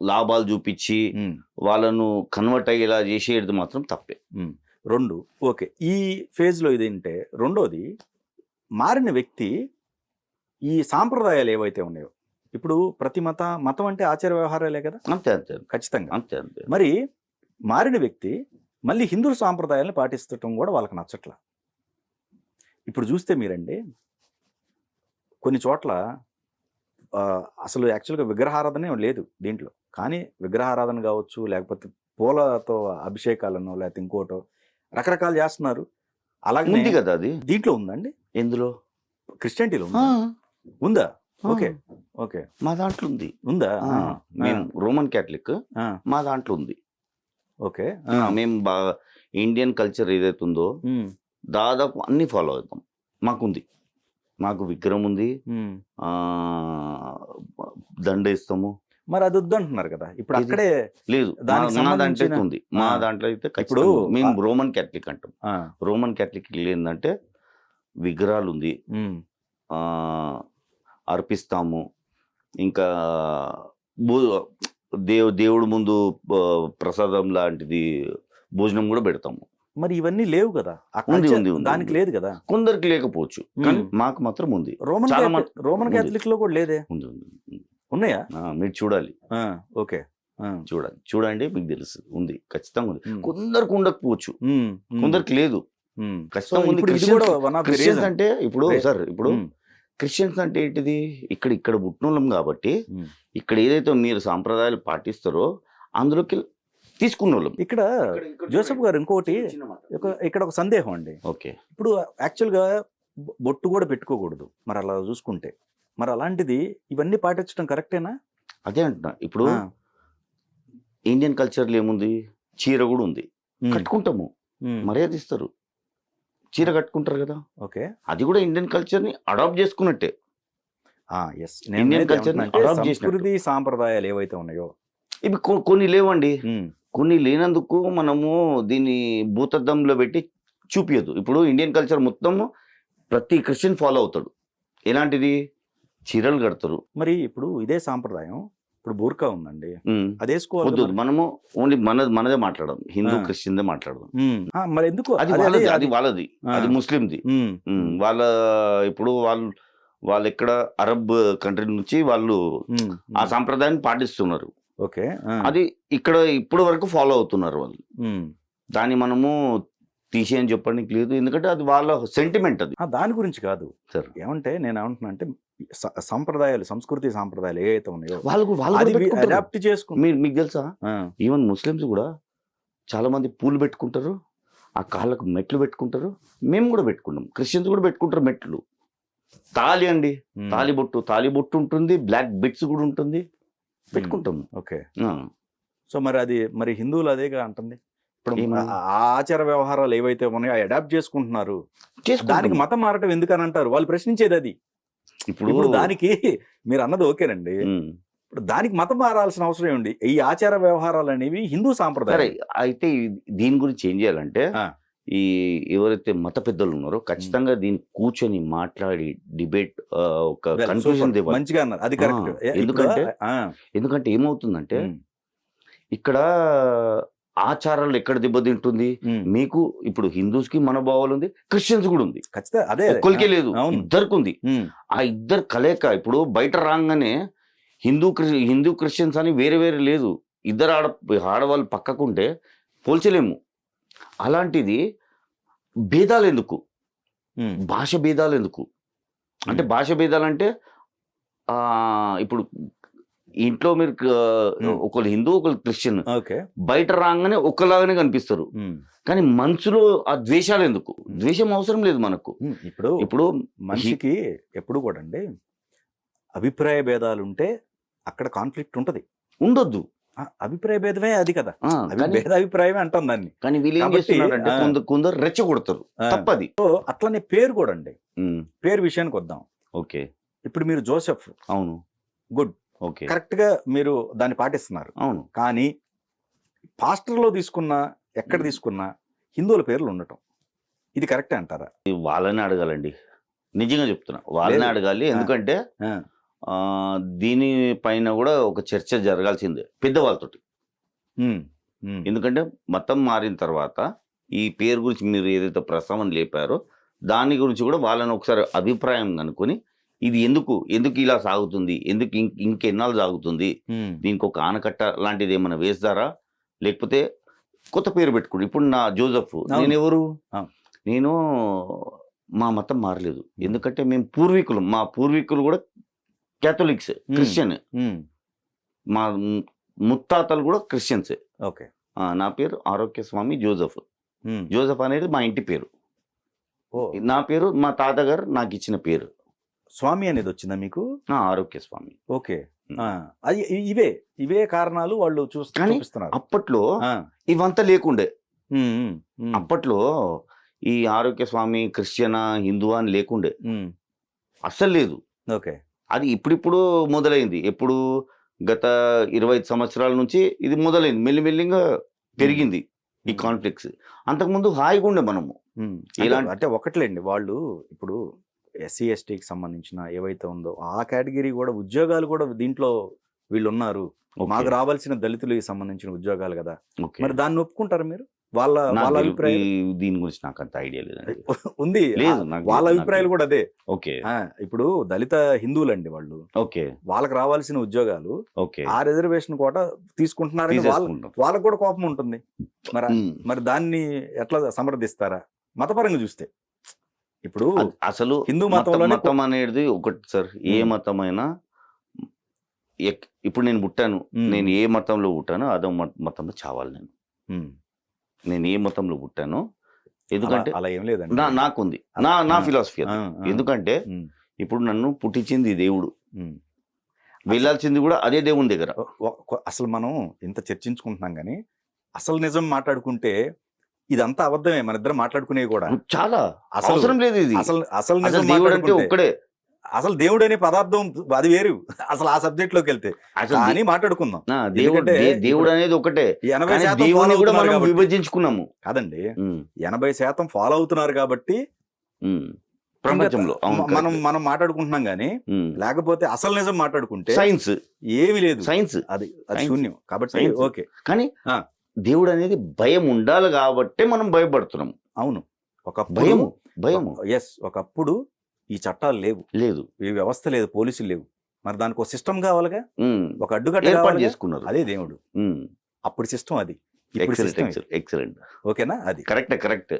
లాభాలు చూపించి వాళ్ళను కన్వర్ట్ అయ్యేలా చేసేది మాత్రం తప్పే. రెండు ఓకే. ఈ ఫేజ్ లో ఇదేంటే, రెండోది మారిన వ్యక్తి ఈ సాంప్రదాయాలు ఏవైతే ఉన్నాయో, ఇప్పుడు ప్రతి మతం అంటే ఆచార వ్యవహారాలే కదా. అంతే ఖచ్చితంగా అంతే. మరి మారిన వ్యక్తి మళ్ళీ హిందూ సాంప్రదాయాలను పాటిస్తటం కూడా వాళ్ళకి నచ్చట్లా. ఇప్పుడు చూస్తే మీరండి కొన్ని చోట్ల అసలు యాక్చువల్గా విగ్రహారాధనే లేదు దీంట్లో, కానీ విగ్రహారాధన కావచ్చు, లేకపోతే పూలతో అభిషేకాలను, లేకపోతే ఇంకోటో రకరకాలు చేస్తున్నారు. అలాగే కదా అది దీంట్లో ఉందండి. ఎందులో? క్రిస్టియానిటీలో ఉందా? ఓకే. మా దాంట్లో ఉందా? మేము రోమన్ క్యాథలిక్, మా దాంట్లో ఉంది. ఓకే. మేము బాగా ఇండియన్ కల్చర్ ఏదైతే ఉందో దాదాపు అన్ని ఫాలో అవుతాం. మాకు విగ్రహం ఉంది, ఆ దండ ఇస్తాము. మరి అది వద్దు అంటున్నారు కదా ఇప్పుడు. ఇది- అక్కడే లేదు దానికి మా దాంట్లో అయితే సంబంధించిన- ఉంది. మా దాంట్లో అయితే ఇప్పుడు ఇప్పుడు మేము రోమన్ క్యాథలిక్ అంటాం. ఆ, రోమన్ క్యాథలిక్ ఏంటంటే విగ్రహాలు ఉంది, ఉమ్, ఆ అర్పిస్తాము. ఇంకా భూ- దేవుడు ముందు ప్రసాదం లాంటిది భోజనం కూడా పెడతాము. మరి ఇవన్నీ లేవు కదా ఆ ఉంది, culture ఉంది, ఉంది, దానికి ఉంది. లేదు కదా. కొందరికి లేకపోవచ్చు, కానీ మాకు మాత్రం ఉంది. రోమన్ చాలా రోమన్ ఉంది. క్యాథలిక్ లో కూడా లేదే. ఉంది, ఉంది, ఉంది. ఉన్నాయా? మీరు చూడాలి, ఓకే. చూడండి మీకు తెలుసు. ఉంది, ఖచ్చితంగా ఉంది. ఉమ్. కొందరికి ఉండకపోవచ్చు, కొందరికి లేదు, ఖచ్చితంగా ఉంది. ఇప్పుడు ఇది కూడా one of the Christians reason. అంటే ఇప్పుడు Re- సార్ ఇప్పుడు ఉమ్, క్రిస్టియన్స్ అంటే ఏంటిది, ఇక్కడ పుట్టినోళ్ళం కాబట్టి ఉమ్. ఇక్కడ ఏదైతే మీరు సాంప్రదాయాలు పాటిస్తారో అందులోకి తీసుకున్న వాళ్ళం. ఇక్కడ జోసెఫ్ గారు ఇంకోటి ఇక్కడ ఒక సందేహం అండి. ఓకే. ఇప్పుడు యాక్చువల్గా బొట్టు కూడా పెట్టుకోకూడదు మరి అలా చూసుకుంటే. మరి అలాంటిది ఇవన్నీ పాటించడం కరెక్టేనా? అదే అంటున్నా. ఇప్పుడు ఆ, ఇండియన్ కల్చర్లో ఏముంది, చీర కూడా ఉంది, ఉమ్, కట్టుకుంటాము, ఉమ్, మర్యాద ఇస్తారు, చీర కట్టుకుంటారు కదా. ఓకే. అది కూడా ఇండియన్ కల్చర్ ని అడాప్ట్ చేసుకున్నట్టే. ఎస్, Indian culture ని adopt సంస్కృతి సాంప్రదాయాలు ఏవైతే ఉన్నాయో ఇవి కొన్ని లేవండి. ఉమ్, కొన్ని లేనందుకు మనము దీన్ని భూతద్దంలో పెట్టి చూపియదు. ఇప్పుడు ఇండియన్ కల్చర్ మొత్తము ప్రతి క్రిస్టియన్ ఫాలో అవుతాడు. ఎలాంటిది, చీరలు కడతారు. మరి ఇప్పుడు ఇదే సాంప్రదాయం ఇప్పుడు బూర్కా ఉందండి, అది వేసుకోవాలి వద్దు, కదా మరి. మనము ఓన్లీ మనదే మాట్లాడదాం, హిందూ ఆ. క్రిస్టియన్దే మాట్లాడదాం. మరి ఎందుకు అది అదే- వాళ్ళది, అదే- అది వాళ్ళది, ఆ. అది ముస్లింది. ఉమ్, వాళ్ళ ఇప్పుడు వాళ్ళు ఎక్కడ అరబ్ కంట్రీ నుంచి వాళ్ళు ఉమ్, ఆ ఉమ్, సాంప్రదాయాన్ని పాటిస్తున్నారు. ఓకే. అది ఇక్కడ ఇప్పుడు వరకు ఫాలో అవుతున్నారు వాళ్ళు. ఉమ్. దాన్ని మనము తీసేయని చెప్పడానికి లేదు, ఎందుకంటే అది వాళ్ళ సెంటిమెంట్. అది దాని గురించి కాదు సార్, ఏమంటే నేను ఏమంటున్నా అంటే సంప్రదాయాలు సంస్కృతి సాంప్రదాయాలు ఏవైతే ఉన్నాయో వాళ్ళు అది పెట్టుకుంటారు. అడాప్ట్ చేసుకుంటారు. మీకు తెలుసా, ఈవెన్ ముస్లిమ్స్ కూడా చాలా మంది పూలు పెట్టుకుంటారు, ఆ కాళ్ళకు మెట్లు పెట్టుకుంటారు. మేము కూడా పెట్టుకుంటాం, క్రిస్టియన్స్ కూడా పెట్టుకుంటారు మెట్లు. తాళి అండి, తాళి బొట్టు ఉంటుంది, బ్లాక్ బిట్స్ కూడా ఉంటుంది, పెట్టుకుంటాము. ఓకే. ఆ. సో మరి హిందువులు అదేగా అంటుంది. ఇప్పుడు ఏమని? ఆ ఆచార వ్యవహారాలు ఏవైతే ఉన్నాయో అడాప్ట్ చేసుకుంటున్నారు. చేసుకుంటాము. దానికి మతం మారటం ఎందుకని అంటారు వాళ్ళు, ప్రశ్నించేది అది. ఇప్పుడు దానికి మీరు అన్నది ఓకేనండి, ఉమ్. ఇప్పుడు దానికి మతం మారాల్సిన అవసరం ఏముంది? ఈ ఆచార వ్యవహారాలు అనేవి హిందూ సరే, సాంప్రదాయం. అయితే దీని గురించి ఏం చేయాలంటే ఆ. ఈ ఎవరైతే మత పెద్దలు ఉన్నారో ఖచ్చితంగా దీన్ని కూర్చొని మాట్లాడి డిబేట్ ఒక కన్క్లూజన్ తేవాలి. మంచిగా అన్నారు, అది కరెక్ట్. ఎందుకంటే ఏమవుతుందంటే ఇక్కడ ఆచారాలు ఎక్కడ దెబ్బతింటుంది, మీకు ఇప్పుడు హిందూస్ కి మనోభావాలు ఉంది, క్రిస్టియన్స్ కూడా ఉంది. ఖచ్చితంగా అదే ఒక్కరికే లేదు, అవును. ఇద్దరికి ఉంది. ఆ ఇద్దరు కలయిక ఇప్పుడు బయట రాగానే హిందూ క్రిస్టియన్స్ అని వేరే వేరే లేదు. ఇద్దరు ఆడవాళ్ళు పక్కకుంటే పోల్చలేము. అలాంటిది భేదాలు ఎందుకు, భాష భేదాలు ఎందుకు అంటే, భాష భేదాలు అంటే ఇప్పుడు ఇంట్లో మీరు ఒకళ్ళు హిందూ ఒకళ్ళు క్రిస్టియన్, బయట రాగానే ఒక్కలాగానే కనిపిస్తారు, కానీ మనసులో ఆ ద్వేషాలు ఎందుకు? ద్వేషం అవసరం లేదు మనకు. ఇప్పుడు మనిషికి ఎప్పుడు కూడా అండి అభిప్రాయ భేదాలు ఉంటే అక్కడ కాన్ఫ్లిక్ట్ ఉంటది. ఉండొద్దు, అభిప్రాయ భేదమే అది కదా, భేదాభిప్రాయమే అంటాం దాన్ని. కానీ వీళ్ళు ఏం చేస్తున్నారంటే కొందరు రెచ్చగొడతారు, తప్పది. అట్లనే పేరు కూడా అండి, పేరు విషయానికి వద్దాం. ఓకే. ఇప్పుడు మీరు జోసెఫ్, అవును, గుడ్, ఓకే, కరెక్ట్ గా మీరు దాన్ని పాటిస్తున్నారు. అవును. కానీ పాస్టర్లో తీసుకున్నా ఎక్కడ తీసుకున్నా హిందువుల పేర్లు ఉండటం ఇది కరెక్టే అంటారా? వాళ్ళని అడగాలండి, నిజంగా చెప్తున్నా, వాళ్ళని అడగాలి. ఎందుకంటే దీని పైన కూడా ఒక చర్చ జరగాల్సిందే పెద్దవాళ్ళతోటి. ఎందుకంటే మతం మారిన తర్వాత ఈ పేరు గురించి మీరు ఏదైతే ప్రస్తావన లేపారో దాని గురించి కూడా వాళ్ళని ఒకసారి అభిప్రాయం కనుక్కొని, ఇది ఎందుకు ఇలా సాగుతుంది, ఎందుకు ఇంకెన్నాళ్ళు సాగుతుంది, దీనికి ఒక ఆనకట్ట లాంటిది ఏమైనా వేస్తారా, లేకపోతే కొత్త పేరు పెట్టుకోండి. ఇప్పుడు నా జోసెఫ్, నేను ఎవరు, నేను మా మతం మారలేదు, ఎందుకంటే మేము మా పూర్వీకులు కూడా క్యాథలిక్స్, క్రిస్టియన్, మా ముత్తాతలు కూడా క్రిస్టియన్సే. ఓకే. నా పేరు ఆరోగ్యస్వామి జోసెఫ్. జోసెఫ్ అనేది మా ఇంటి పేరు. నా పేరు మా తాతగారు నాకు ఇచ్చిన పేరు. స్వామి అనేది వచ్చిందా మీకు? ఆరోగ్యస్వామి. ఓకే. అది ఇవే కారణాలు వాళ్ళు కానీ చూపిస్తున్నారు. అప్పట్లో ఆ, ఇవంతా లేకుండే. ఉమ్, ఉమ్, ఉమ్, అప్పట్లో ఈ ఆరోగ్య స్వామి క్రిస్టియనా హిందువా అని లేకుండే, ఉమ్, అస్సలు లేదు. ఓకే. అది ఇప్పుడిప్పుడు మొదలైంది. ఎప్పుడు గత 25 సంవత్సరాల నుంచి ఇది మొదలైంది, మెల్లిమెల్లిగా పెరిగింది ఈ ఉమ్. కాన్ఫ్లిక్ట్స్. అంతకుముందు హాయిగా ఉండే మనము. ఇలాంటి అంటే ఒకట్లేండి, వాళ్ళు ఇప్పుడు ఎస్సీ ఎస్టీకి సంబంధించిన ఏవైతే ఉందో ఆ కేటగిరీ కూడా ఉద్యోగాలు కూడా దీంట్లో వీళ్ళు ఉన్నారు. మాకు రావాల్సిన దళితులకి సంబంధించిన ఉద్యోగాలు కదా, ఓకే. మరి దాన్ని ఒప్పుకుంటారు మీరు? వాళ్ళ వాళ్ళ అభిప్రాయం దీని గురించి నాకు అంత ఐడియా లేదండి. ఉంది, లేదు, నాకు వాళ్ళ నాకు అభిప్రాయాలు కూడా అదే. ఓకే ఇప్పుడు దళిత హిందువులండి వాళ్ళు, ఓకే వాళ్ళకి రావాల్సిన ఉద్యోగాలు ఓకే ఆ రిజర్వేషన్ కూడా తీసుకుంటున్నారని తీసేసుకుంటాం. వాళ్ళకు కూడా కోపం ఉంటుంది. మరి మరి దాన్ని ఎట్లా సమర్థిస్తారా మతపరంగా చూస్తే? ఇప్పుడు అసలు హిందూ మతంలోనే మతం అనేది ఒకటి సార్. ఏ మతమైనా ఇప్పుడు నేను పుట్టాను, నేను ఏ మతంలో పుట్టానో అదో మతంలో చావాలి. నేను ఏ మతంలో పుట్టానో, ఎందుకంటే అలా ఏం లేదండి, నాకుంది నా ఫిలాసఫీ అది. ఎందుకంటే ఇప్పుడు నన్ను పుట్టించింది దేవుడు, వెళ్ళాల్సింది కూడా అదే దేవుని దగ్గర. అసలు మనం ఇంత చర్చించుకుంటున్నాం కానీ అసలు నిజం మాట్లాడుకుంటే ఇదంతా అబద్ధమే. మన ఇద్దరం మాట్లాడుకునేవి కూడా చాలా అసలు అవసరం లేదు. ఇది అసలు నిజం దేవుడు అంటే మాట్లాడుకుంటే ఒక్కడే. అసలు దేవుడు అనే పదార్థం అది వేరు. అసలు ఆ సబ్జెక్ట్ లోకి వెళ్తే అని మాట్లాడుకుందాం. దేవుడు అనేది ఒకటే, 80% దేవుని కూడా మనం కాబట్టి విభజించుకున్నాము కాదండి. 80% ఫాలో అవుతున్నారు కాబట్టి ప్రపంచంలో మనం మాట్లాడుకుంటున్నాం గానీ, లేకపోతే అసలు నిజం మాట్లాడుకుంటే సైన్స్ ఏమి లేదు, సైన్స్ అది శూన్యం. కాబట్టి ఓకే, కానీ దేవుడు అనేది భయం ఉండాలి కాబట్టి మనం భయపడుతున్నాం. అవును, ఒక భయం ఎస్. ఒకప్పుడు ఈ చట్టాలు లేదు, ఈ వ్యవస్థ లేదు, పోలీసులు లేవు. మరి దానికి ఒక సిస్టమ్ కావాలిగా, ఒక అడ్డుకట్ట ఏర్పాటు చేసుకున్నారు. అదే దేవుడు. అప్పుడు సిస్టమ్ అది, ఎక్సలెంట్. ఓకేనా? అది కరెక్ట్.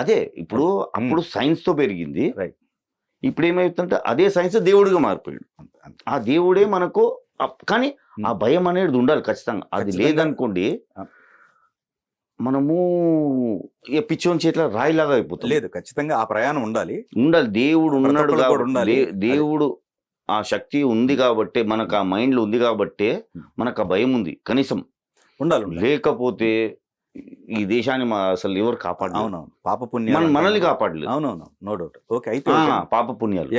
అదే ఇప్పుడు అప్పుడు సైన్స్ తో పెరిగింది, ఇప్పుడు ఏమైతుందంటే అదే సైన్స్ దేవుడిగా మారిపోయాడు. ఆ దేవుడే మనకు, కానీ ఆ భయం అనేది ఉండాలి ఖచ్చితంగా. అది లేదనుకోండి మనము పిచ్చోని చేతిలో రాయిలాగా అయిపోతాం. లేదు, ఖచ్చితంగా ఆ ప్రయాణం ఉండాలి. దేవుడు ఉన్నాడు కాబట్టి, దేవుడు ఆ శక్తి ఉంది కాబట్టి, మనకు ఆ మైండ్ లో ఉంది కాబట్టి మనకు ఆ భయం ఉంది కనీసం ఉండాలి. లేకపోతే ఈ దేశాన్ని అసలు ఎవరు కాపాడలేదు. అవునవును, పాప పుణ్యాలు మనల్ని కాపాడలేదు. అవునవును, నో డౌట్. ఓకే, అయితే పాప పుణ్యాలు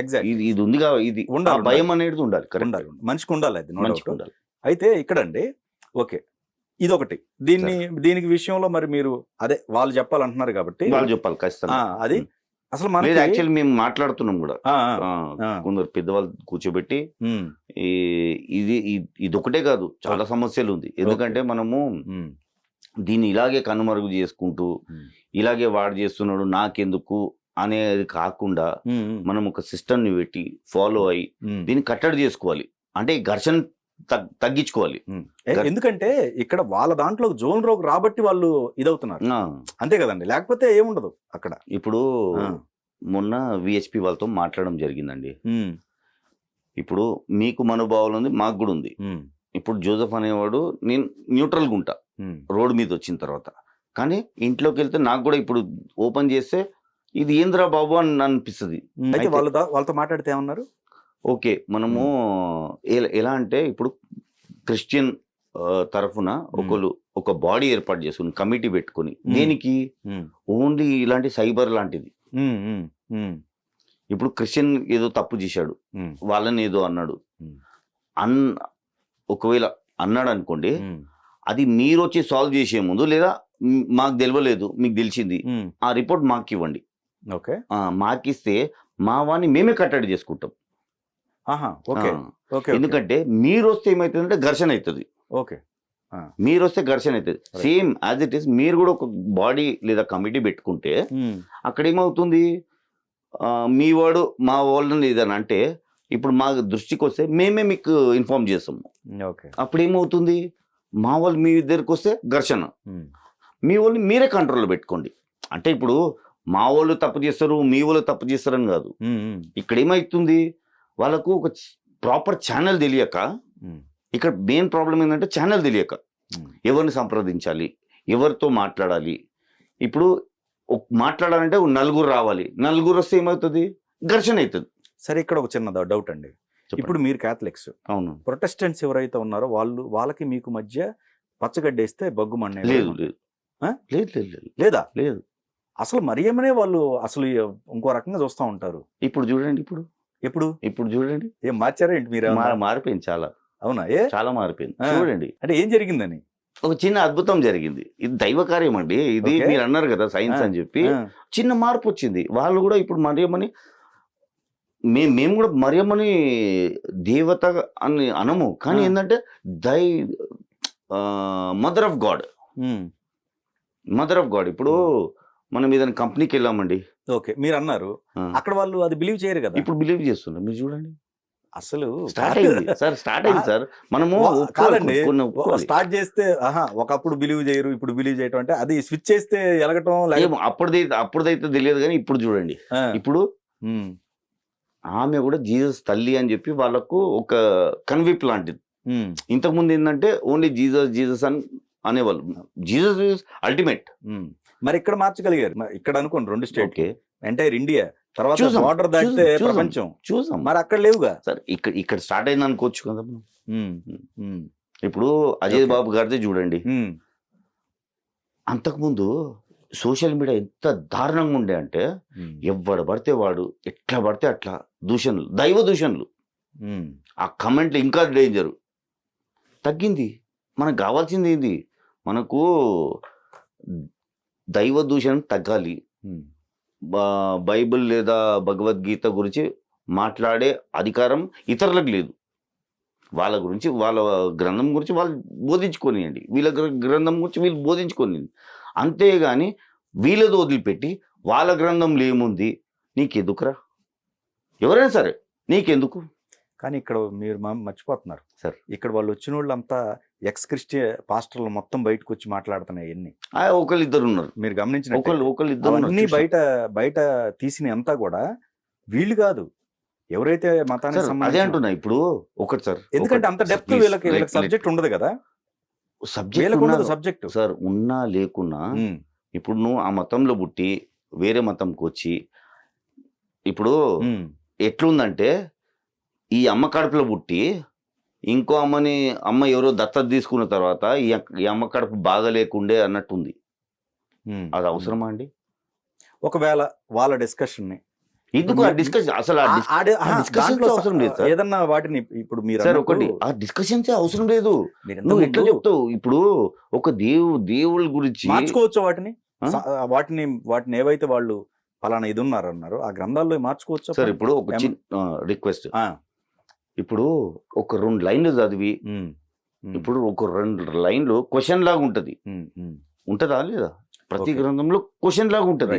ఇది ఉంది, ఇది ఉండాలి, భయం అనేది ఉండాలి. ఉండాలి, మనిషికి ఉండాలి, అది మనిషికి ఉండాలి. అయితే ఇక్కడండి ఓకే, ఇదొకటి. దీనికి విషయంలో మరి మీరు అదే వాళ్ళు చెప్పాలంటున్నారు కాబట్టి వాళ్ళు చెప్పాలి ఖచ్చితంగా. అది అసలు యాక్చువల్లీ మేము మాట్లాడుతున్నాం కూడా, కొందరు పెద్దవాళ్ళు కూర్చోబెట్టి ఇది ఒకటే కాదు, చాలా సమస్యలు ఉంది. ఎందుకంటే మనము దీన్ని ఇలాగే కనుమరుగు చేసుకుంటూ ఇలాగే వాడు చేస్తున్నాడు నాకెందుకు అనేది కాకుండా మనం ఒక సిస్టమ్ ని పెట్టి ఫాలో అయ్యి దీన్ని కట్టడి చేసుకోవాలి. అంటే ఘర్షణ తగ్గించుకోవాలి. ఎందుకంటే ఇక్కడ వాళ్ళ దాంట్లో జోన్ రోగ్ రాబట్టి వాళ్ళు ఇదవుతున్నారు, అంతే కదండి, లేకపోతే ఏముండదు అక్కడ. ఇప్పుడు మొన్న విహెచ్పి వాళ్ళతో మాట్లాడడం జరిగిందండి. ఇప్పుడు మీకు మనోభావాలు ఉంది, మాకు కూడా ఉంది. ఇప్పుడు జోసెఫ్ అనేవాడు నేను న్యూట్రల్గా ఉంటా రోడ్ మీద వచ్చిన తర్వాత, కానీ ఇంట్లోకి వెళ్తే నాకు కూడా ఇప్పుడు ఓపెన్ చేస్తే ఇది ఏంద్రా బాబు అని అనిపిస్తుంది. అయితే వాళ్ళతో మాట్లాడితే ఏమన్నారు? ఓకే, మనము ఎలా అంటే ఇప్పుడు క్రిస్టియన్ తరఫున ఒక బాడీ ఏర్పాటు చేసుకుని కమిటీ పెట్టుకుని, దేనికి ఓన్లీ ఇలాంటి సైబర్ లాంటిది. ఇప్పుడు క్రిస్టియన్ ఏదో తప్పు చేశాడు, వాళ్ళని ఏదో అన్నాడు, ఒకవేళ అన్నాడు అనుకోండి, అది మీరు వచ్చి సాల్వ్ చేసే ముందు, లేదా మాకు తెలియలేదు మీకు తెలిసింది, ఆ రిపోర్ట్ మాకు ఇవ్వండి. ఓకే, మాకిస్తే మా వాడిని మేమే కట్టడి చేసుకుంటాం. ఎందుకంటే మీరు వస్తే ఏమవుతుందంటే ఘర్షణ అవుతుంది. ఓకే, మీరు వస్తే ఘర్షణ అవుతుంది. సేమ్ యాజ్ ఇట్ ఈస్ మీరు కూడా ఒక బాడీ లేదా కమిటీ పెట్టుకుంటే అక్కడ ఏమవుతుంది, మీ వాడు మా వాళ్ళని లేదని అంటే ఇప్పుడు మా దృష్టికి వస్తే మేమే మీకు ఇన్ఫార్మ్ చేస్తాము. అప్పుడు ఏమవుతుంది, మా వాళ్ళు మీ దగ్గరికి వస్తే ఘర్షణ, మీ వాళ్ళని మీరే కంట్రోల్లో పెట్టుకోండి. అంటే ఇప్పుడు మా వాళ్ళు తప్పు చేస్తారు, మీ వాళ్ళు తప్పు చేస్తారని కాదు. ఇక్కడ ఏమవుతుంది, వాళ్ళకు ఒక ప్రాపర్ ఛానల్ తెలియక, ఇక్కడ మెయిన్ ప్రాబ్లం ఏంటంటే ఛానల్ తెలియక ఎవరిని సంప్రదించాలి, ఎవరితో మాట్లాడాలి. ఇప్పుడు మాట్లాడాలంటే నలుగురు రావాలి, నలుగురు వస్తే ఏమవుతుంది, ఘర్షణ అవుతుంది. సరే, ఇక్కడ ఒక చిన్న డౌట్ అండి. ఇప్పుడు మీరు క్యాథలిక్స్, అవును. ప్రొటెస్టెంట్స్ ఎవరైతే ఉన్నారో వాళ్ళకి మీకు మధ్య పచ్చగడ్డేస్తే బగ్గుమన్నే లేదు లేదు ఆ? లేదు లేదు లేదు లేదా? లేదు. అసలు మరియమ్మనే వాళ్ళు అసలు ఇంకో రకంగా చూస్తూ ఉంటారు. ఇప్పుడు చూడండి, ఎప్పుడు ఇప్పుడు చూడండి, ఏం మార్చారా ఏంటి మీరు? మారిపోయింది చాలా. అవునా? చాలా మారిపోయింది. ఆ. చూడండి, అంటే ఏం జరిగిందని? ఒక చిన్న అద్భుతం జరిగింది. ఇది దైవ కార్యం అండి. ఇది ఓకే. మీరు అన్నారు కదా సైన్స్ ఆ, అని చెప్పి, ఆ, చిన్న మార్పు వచ్చింది. వాళ్ళు కూడా ఇప్పుడు మరియమ్మని మేము కూడా మరియమ్మని దేవత అని అనము, కానీ ఆ. ఏంటంటే దై mother of God, um, mother of God. ఇప్పుడు మనం ఏదైనా కంపెనీకి వెళ్ళామండి, ఓకే మీరు అన్నారు, ఆ, అక్కడ వాళ్ళు అది బిలీవ్ చేయరు కదా. ఇప్పుడు బిలీవ్ చేస్తున్నారు. మీరు చూడండి, అసలు స్టార్ట్ అయింది సార్, స్టార్ట్ అయింది సార్. మనము కాదండి, ఒప్పుకోవాలి. స్టార్ట్ చేస్తే ఒకప్పుడు బిలీవ్ చేయరు, ఇప్పుడు బిలీవ్ చేయటం అంటే అది స్విచ్ చేస్తే ఎలగటం ఏమో అప్పుడైతే తెలియదు, కానీ ఇప్పుడు చూడండి, ఇప్పుడు ఆమె కూడా జీసస్ తల్లి అని చెప్పి వాళ్ళకు ఒక కన్విప్ లాంటిది. ఇంతకుముందు ఏంటంటే ఓన్లీ జీసస్ జీసస్ అని అనేవాళ్ళు. Jesus is ultimate. మరి ఇక్కడ మార్చగలిగారు. మరి ఇక్కడ అనుకోండి, 2 స్టేట్, ఓకే, ఎంటైర్ ఇండియా, తర్వాత చూసాం, బార్డర్ దాటితే చూసాం, ప్రపంచం. చూసాం. మరి అక్కడ లేవుగా సార్ ఇక్కడ స్టార్ట్ అయింది అనుకోవచ్చు కదా. ఉమ్, ఉమ్, ఇప్పుడు అజయ్ ఓకే. బాబు గారిదే చూడండి, ఉమ్, అంతకుముందు సోషల్ మీడియా ఎంత దారుణంగా ఉండే అంటే ఉమ్, ఎవడు పడితే వాడు ఎట్లా పడితే అట్లా దూషణలు, దైవ దూషణలు, ఉమ్, ఆ కమెంట్లు ఇంకా డేంజరు. తగ్గింది. మనకు కావాల్సింది ఏంది? మనకు దైవ దూషణ తగ్గాలి. ఉమ్, బైబిల్ లేదా భగవద్గీత గురించి మాట్లాడే అధికారం ఇతరులకు లేదు. వాళ్ళ గురించి, వాళ్ళ గ్రంథం గురించి వాళ్ళు బోధించుకోనియండి, వీళ్ళ గ్రంథం గురించి వీళ్ళు బోధించుకోనియండి. అంతేగాని వీళ్ళది వదిలిపెట్టి వాళ్ళ గ్రంథంలో ఏముంది నీకెందుకురా, ఎవరైనా సరే నీకెందుకు. కానీ ఇక్కడ మీరు మర్చిపోతున్నారు సార్, ఇక్కడ వాళ్ళు వచ్చిన వాళ్ళంతా ఎక్స్ క్రిస్టియన్ పాస్టర్లు మొత్తం బయటకు వచ్చి మాట్లాడుతున్నాయి. ఎన్ని ఒకళ్ళు ఇద్దరు ఉన్నారు, మీరు గమనించిన ఒకళ్ళు ఇద్దరు అన్ని ఉన్నారు. బయట తీసిన అంతా కూడా వీళ్ళు కాదు, ఎవరైతే మతానికి అదే సంబంధించి. అంటున్నా. ఇప్పుడు ఒకటి సార్, ఎందుకంటే అంత డెప్త్ వీళ్ళకి సబ్జెక్ట్ ఉండదు కదా, సబ్జెక్ట్ సబ్జెక్ట్ సార్ ఉన్నా లేకున్నా. ఇప్పుడు నువ్వు ఆ మతంలో పుట్టి వేరే మతంకి వచ్చి, ఇప్పుడు ఎట్లుందంటే ఈ అమ్మ కడుపులో పుట్టి ఇంకో అమ్మ ఎవరో దత్తత తీసుకున్న తర్వాత ఈ అమ్మ కడుపు బాగా లేకుండే అన్నట్టుంది. అది అవసరమా అండి? ఒకవేళ వాళ్ళ డిస్కషన్ ని ఎందుకు ఆ డిస్కషన్, అసలు అవసరం లేదు సార్. ఏదన్నా వాటిని ఇప్పుడు మీరు సార్ ఒకటి, ఆ డిస్కషన్స్ అవసరం లేదు. నువ్వు ఎట్లా చెప్తావు? ఇప్పుడు ఒక దేవుళ్ళ గురించి మార్చుకోవచ్చు వాటిని ఏవైతే వాళ్ళు ఫలానా ఇది అన్నారు ఆ గ్రంథాల్లో మార్చుకోవచ్చు సార్. ఇప్పుడు ఒక చిన్న రిక్వెస్ట్, ఇప్పుడు ఒక 2 లైన్లు చదివి, ఇప్పుడు ఒక 2 లైన్లు క్వశ్చన్ లాగా ఉంటదా లేదా? ప్రతి గ్రంథంలో క్వశ్చన్ లాగా ఉంటది.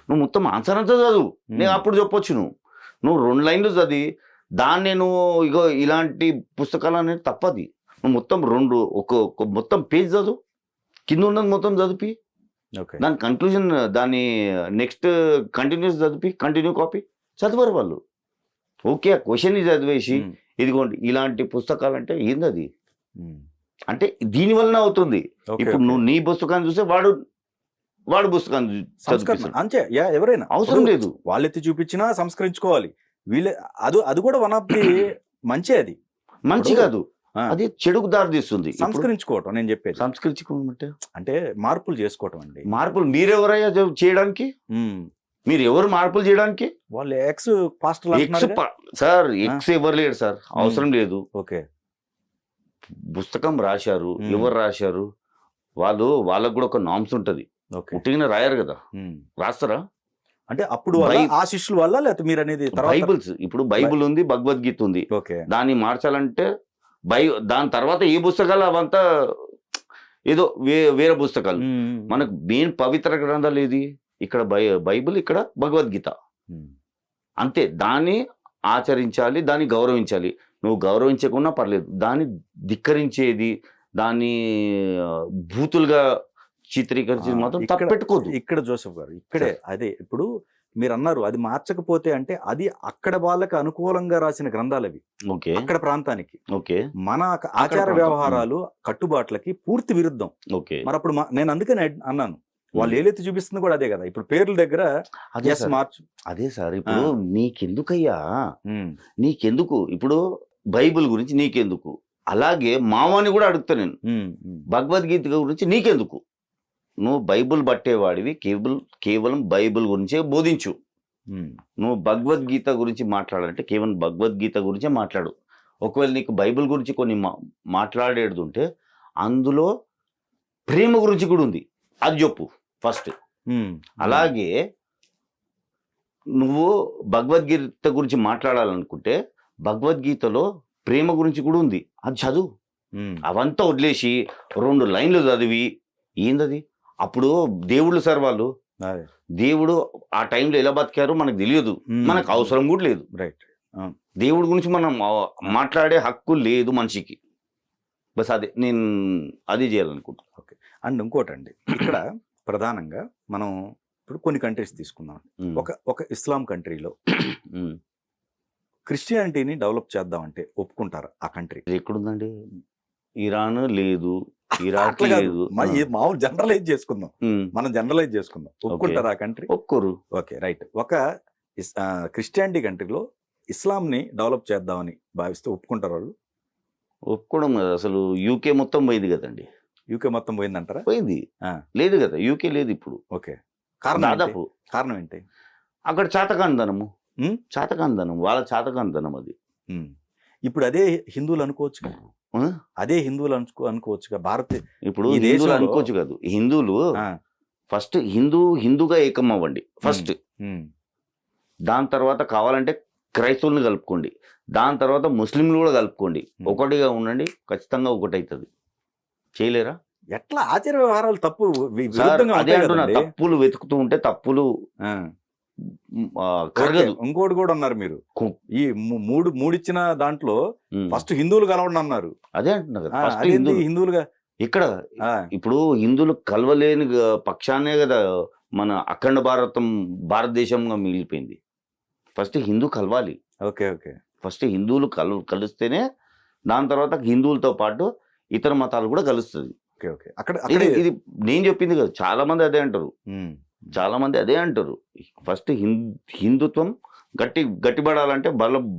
నువ్వు మొత్తం ఆన్సర్ అంతా చదువు, నేను అప్పుడు చెప్పొచ్చు. నువ్వు 2 లైన్లు చదివి దాన్ని నువ్వు ఇగో ఇలాంటి పుస్తకాలు అనేది తప్పది. నువ్వు మొత్తం మొత్తం పేజ్ చదువు, కింద ఉన్నది మొత్తం చదివి, దాని కన్క్లూజన్, దాని నెక్స్ట్ కంటిన్యూస్ చదివి, కంటిన్యూ కాపీ చదివారు వాళ్ళు. ఓకే, ఆ క్వశ్చన్ చదివేసి ఇదిగోండి ఇలాంటి పుస్తకాలు అంటే ఏంది అది అంటే దీని వలన అవుతుంది. ఇప్పుడు నువ్వు నీ పుస్తకాన్ని చూస్తే వాడు పుస్తకాన్ని అంతే, ఎవరైనా అవసరం లేదు. వాళ్ళెత్తి చూపించినా సంస్కరించుకోవాలి. అది కూడా వన్ ఆఫ్ ది మంచి, అది మంచి కాదు, అది చెడుకు దారి తీస్తుంది. సంస్కరించుకోవటం నేను చెప్పేది, సంస్కరించుకోవటం అంటే మార్పులు చేసుకోవటం అండి. మార్పులు మీరెవరయ్యా చేయడానికి? మీరు ఎవరు మార్పులు చేయడానికి? వాళ్ళు ఎక్స్ పాస్టర్ సార్, ఎక్స్ ఎవరు లేడు సార్, అవసరం లేదు. ఓకే, పుస్తకం రాశారు, ఎవరు రాశారు? వాళ్ళకు కూడా ఒక నామ్స్ ఉంటది. పుట్టిన రాయారు కదా, రాస్తారా? అంటే అప్పుడు ఆ శిష్యుల వల్ల, లేకపోతే మీరు అనేది బైబిల్స్, ఇప్పుడు బైబిల్ ఉంది, భగవద్గీత ఉంది, దాన్ని మార్చాలంటే దాని తర్వాత ఏ పుస్తకాలు అవంతా ఏదో వేరే పుస్తకాలు. మనకు మెయిన్ పవిత్ర గ్రంథాలు ఏది? ఇక్కడ బైబిల్, ఇక్కడ భగవద్గీత. అంతే, దాన్ని ఆచరించాలి, దాన్ని గౌరవించాలి. నువ్వు గౌరవించకుండా పర్లేదు, దాన్ని ధిక్కరించేది, దాన్ని భూతులుగా చిత్రీకరించేది మాత్రం తప్పెట్టుకోదు. ఇక్కడ జోసెఫ్ గారు ఇక్కడే అదే, ఇప్పుడు మీరు అన్నారు అది మార్చకపోతే అంటే అది అక్కడ వాళ్ళకి అనుకూలంగా రాసిన గ్రంథాలు అవి, అక్కడ ప్రాంతానికి. మన ఆచార వ్యవహారాలు కట్టుబాట్లకి పూర్తి విరుద్ధం. మరి అప్పుడు నేను అందుకని అన్నాను, వాళ్ళు ఏలెత్తి చూపిస్తుంది కూడా అదే కదా. ఇప్పుడు పేర్ల దగ్గర అదే ఎస్ సార్ మార్చు. అదే సార్ ఇప్పుడు నీకెందుకయ్యా ఉమ్, నీకెందుకు ఇప్పుడు బైబిల్ గురించి నీకెందుకు అలాగే మావాని కూడా అడుగుతా నేను ఉమ్, ఉమ్, భగవద్గీత గురించి నీకెందుకు నువ్వు బైబిల్ పట్టేవాడివి కేవలం బైబిల్ గురించే బోధించు ఉమ్, నువ్వు భగవద్గీత గురించి మాట్లాడాలంటే కేవలం భగవద్గీత గురించే మాట్లాడు ఒకవేళ నీకు బైబిల్ గురించి కొన్ని మాట్లాడేది ఉంటే అందులో ప్రేమ గురించి కూడా ఉంది అది చెప్పు ఫస్ట్ ఉమ్, అలాగే నువ్వు భగవద్గీత గురించి మాట్లాడాలనుకుంటే భగవద్గీతలో ప్రేమ గురించి కూడా ఉంది అది చదువు ఉమ్, అవంతా వదిలేసి 2 లైన్లు చదివి ఏందది అప్పుడు దేవుళ్ళు సార్ వాళ్ళు అదే. దేవుడు ఆ టైంలో ఎలా బతికారో మనకు తెలియదు ఉమ్, మనకు అవసరం కూడా లేదు రైట్. దేవుడి గురించి మనం మాట్లాడే హక్కు లేదు మనిషికి బస్ అదే నేను అది చేయాలనుకుంటున్నాను అండ్ ఇంకోటండి ఇక్కడ ప్రధానంగా మనం ఇప్పుడు కొన్ని కంట్రీస్ తీసుకుందాం. ఒక ఇస్లాం కంట్రీలో క్రిస్టియానిటీని డెవలప్ చేద్దామంటే ఒప్పుకుంటారు ఆ కంట్రీ? ఇది ఎక్కడుందండి ఇరాన్ లేదు ఇరాక్ అట్లా కాదు, లేదు మామూలు జనరలైజ్ చేసుకుందాం, మనం జనరలైజ్ చేసుకుందాం. ఒప్పుకుంటారు ఆ కంట్రీ? ఒప్పుకోరు ఓకే, రైట్. ఒక క్రిస్టియానిటీ కంట్రీలో ఇస్లాంని డెవలప్ చేద్దామని భావిస్తే ఒప్పుకుంటారు వాళ్ళు? ఒప్పుకోవడం కదా అసలు యూకే మొత్తం పోయింది కదండి యూకే మొత్తం పోయిందంటారా? పోయింది లేదు కదా యూకే లేదు ఇప్పుడు ఓకే, కారణం ఏంటి? దాదాపు కారణం ఏంటి? అక్కడ చాతకాందనము చాతకాందనం వాళ్ళ చాతకాందనం అది ఇప్పుడు అదే హిందువులు అనుకోవచ్చు కదా, ఆ? అదే హిందువులు అనుకోవచ్చుగా. ఇప్పుడు ఈ హిందువులు దేశంలో- అనుకోవచ్చు కాదు హిందువులు ఆ, ఫస్ట్ హిందూగా ఏకం అవ్వండి ఫస్ట్ ఉమ్, దాని తర్వాత కావాలంటే క్రైస్తవుల్ని కలుపుకోండి దాని తర్వాత ముస్లింలు కూడా కలుపుకోండి ఒకటిగా ఉండండి ఖచ్చితంగా ఒకటి అవుతుంది చేయలేరా ఎట్లా ఆచార వ్యవహారాలు తప్పు సార్, విరుద్ధంగా అదే ఉంటాయి అంటున్నా కదండి. తప్పులు వెతుకుతూ ఉంటే తప్పులు ఆ, కరగదు ఓకే, ఇంకోటి కూడా అన్నారు మీరు. కు- ఈ మూడిచ్చిన దాంట్లో ఉమ్. ఫస్ట్ హిందువులు కలవండి అన్నారు. అదే అంటున్నా కదా ఆ, ఫస్ట్ అదేంటి హిందువులు హిందువులుగా? ఇక్కడ ఆ, ఇప్పుడు హిందువులు కలవలేని పక్షాన్నే కదా మన అఖండ భారతదేశంగా మిగిలిపోయింది ఫస్ట్ హిందూ కలవాలి ఓకే ఓకే, ఫస్ట్ హిందువులు కలిస్తేనే దాని తర్వాత హిందువులతో పాటు ఇతర మతాలు కూడా కలుస్తుంది ఓకే ఓకే. అక్కడ ఇది నేను చెప్పింది కదా చాలా మంది అదే అంటారు ఉమ్, చాలా మంది అదే అంటారు ఫస్ట్ హిందుత్వం గట్టిపడాలంటే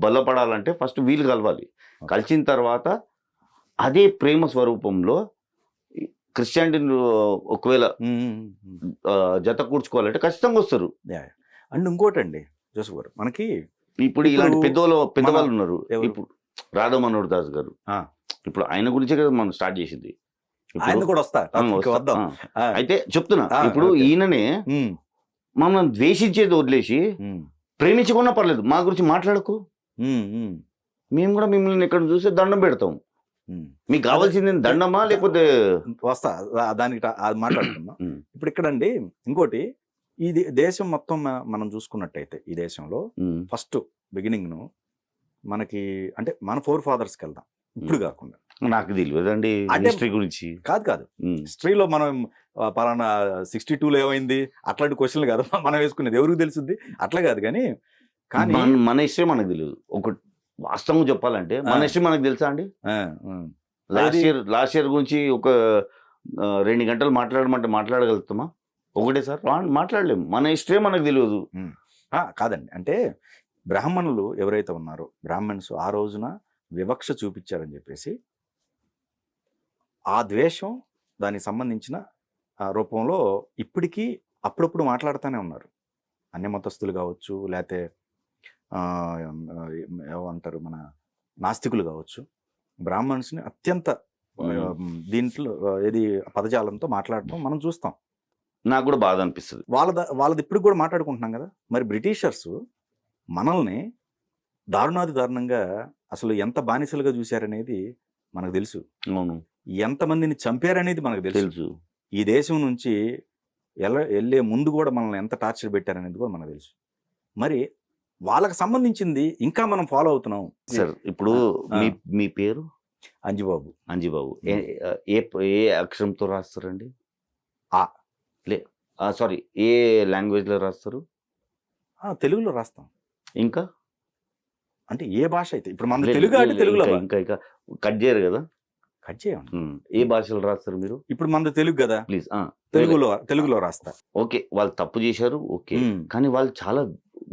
బలపడాలంటే ఫస్ట్ వీళ్ళు కలవాలి కలిసిన తర్వాత అదే ప్రేమ స్వరూపంలో క్రిస్టియానిటీని ఒకవేళ ఉమ్, ఉమ్, ఉమ్. జత కూర్చుకోవాలంటే ఖచ్చితంగా వస్తారు అండ్ ఇంకోటండి జోసఫ్ గారు, మనకి ఇప్పుడు ఇలాంటి పెద్దవాళ్ళు మన- ఉన్నారు ఎవరు? ఇప్పుడు రాధా మనోహర్ దాస్ గారు ఆ. ఇప్పుడు ఆయన గురించే కదా మనం స్టార్ట్ చేసింది ఇప్పుడు- ఆయన కూడా వస్తా, టాపిక్ వస్తా. వద్దాం. ఆ, అయితే చెప్తున్నా ఆ, ఇప్పుడు ఓకే. ఈయననే ఉమ్, మనం ద్వేషించేది వదిలేసి ఉమ్, ప్రేమించకున్నా పర్లేదు మా గురించి మాట్లాడకు ఉమ్, ఉమ్, మేము కూడా మిమ్మల్ని ఇక్కడ చూస్తే దండం పెడతాం ఉమ్. మీకు కావాల్సింది దండమా లేకపోతే వస్తా దానికి అది మాట్లాడుకుందాం. ఉమ్, ఇప్పుడు ఇక్కడండి ఇంకోటి, ఈ దేశం మొత్తం మనం చూసుకున్నట్టయితే ఈ దేశంలో ఉమ్, ఫస్ట్ బిగినింగ్ ను మనకి అంటే మన ఫాదర్స్కి వెళ్దాం, ఇప్పుడు కాకుండా. నాకు తెలియదండి అంటే- హిస్టరీ గురించి కాదు ఉమ్, హిస్టరీలో మనం పలానా 62లో ఏమైంది అట్లాంటి క్వశ్చన్లు కాదు మనం వేసుకునేది, ఎవరికి తెలుసుద్ది అట్లా కాదు. కానీ మన హిస్టరీ మనకు తెలియదు ఒక వాస్తవం చెప్పాలంటే మన హిస్టరీ మనకు తెలుసా అండి ఆ, లాస్ట్ ఇయర్ గురించి ఒక 2 గంటలు మాట్లాడమంటే మాట్లాడగలుగుతామా ఒకటే సార్ మాట్లాడలేము మన హిస్టరీ మనకు తెలియదు కాదండి. అంటే బ్రాహ్మణులు ఎవరైతే ఉన్నారో బ్రాహ్మణ్స్ ఆ రోజున వివక్ష చూపించారని చెప్పేసి ఆ ద్వేషం దానికి సంబంధించిన రూపంలో ఇప్పటికీ అప్పుడప్పుడు మాట్లాడుతూనే ఉన్నారు. అన్య మతస్థులు కావచ్చు, లేకపోతే ఏమంటారు మన నాస్తికులు కావచ్చు, బ్రాహ్మణ్స్ని అత్యంత దీంట్లో ఏది పదజాలంతో మాట్లాడటం మనం చూస్తాం. నాకు కూడా బాధ అనిపిస్తుంది. వాళ్ళది ఇప్పుడు కూడా మాట్లాడుకుంటున్నాం కదా. మరి బ్రిటిషర్స్ మనల్ని దారుణాతి-దారుణంగా అసలు ఎంత బానిసలుగా చూశారనేది మనకు తెలుసు. అవును, ఎంతమందిని చంపారనేది మనకు తెలుసు. తెలుసు. ఈ దేశం నుంచి వెళ్ళే ముందు కూడా మనల్ని ఎంత టార్చర్ పెట్టారనేది కూడా మనకు తెలుసు. మరి వాళ్ళకి సంబంధించింది ఇంకా మనం ఫాలో అవుతున్నాం. సార్ ఇప్పుడు మీ పేరు అంజిబాబు. అంజిబాబు ఏ అక్షరంతో రాస్తారండి? సారీ, ఏ లాంగ్వేజ్ లో రాస్తారు? తెలుగులో రాస్తాం. ఇంకా అంటే ఏ భాష అయితే ఇప్పుడు మన తెలుగు అంటే తెలుగులో ఇంకా కట్ చేయరు కదా? కట్ చేయండి. ఏ భాషలో రాస్తారు మీరు? ఇప్పుడు మనది తెలుగు కదా, ప్లీజ్. తెలుగులో రాస్తా. ఓకే, వాళ్ళు తప్పు చేశారు, ఓకే. ఉమ్. కానీ వాళ్ళు చాలా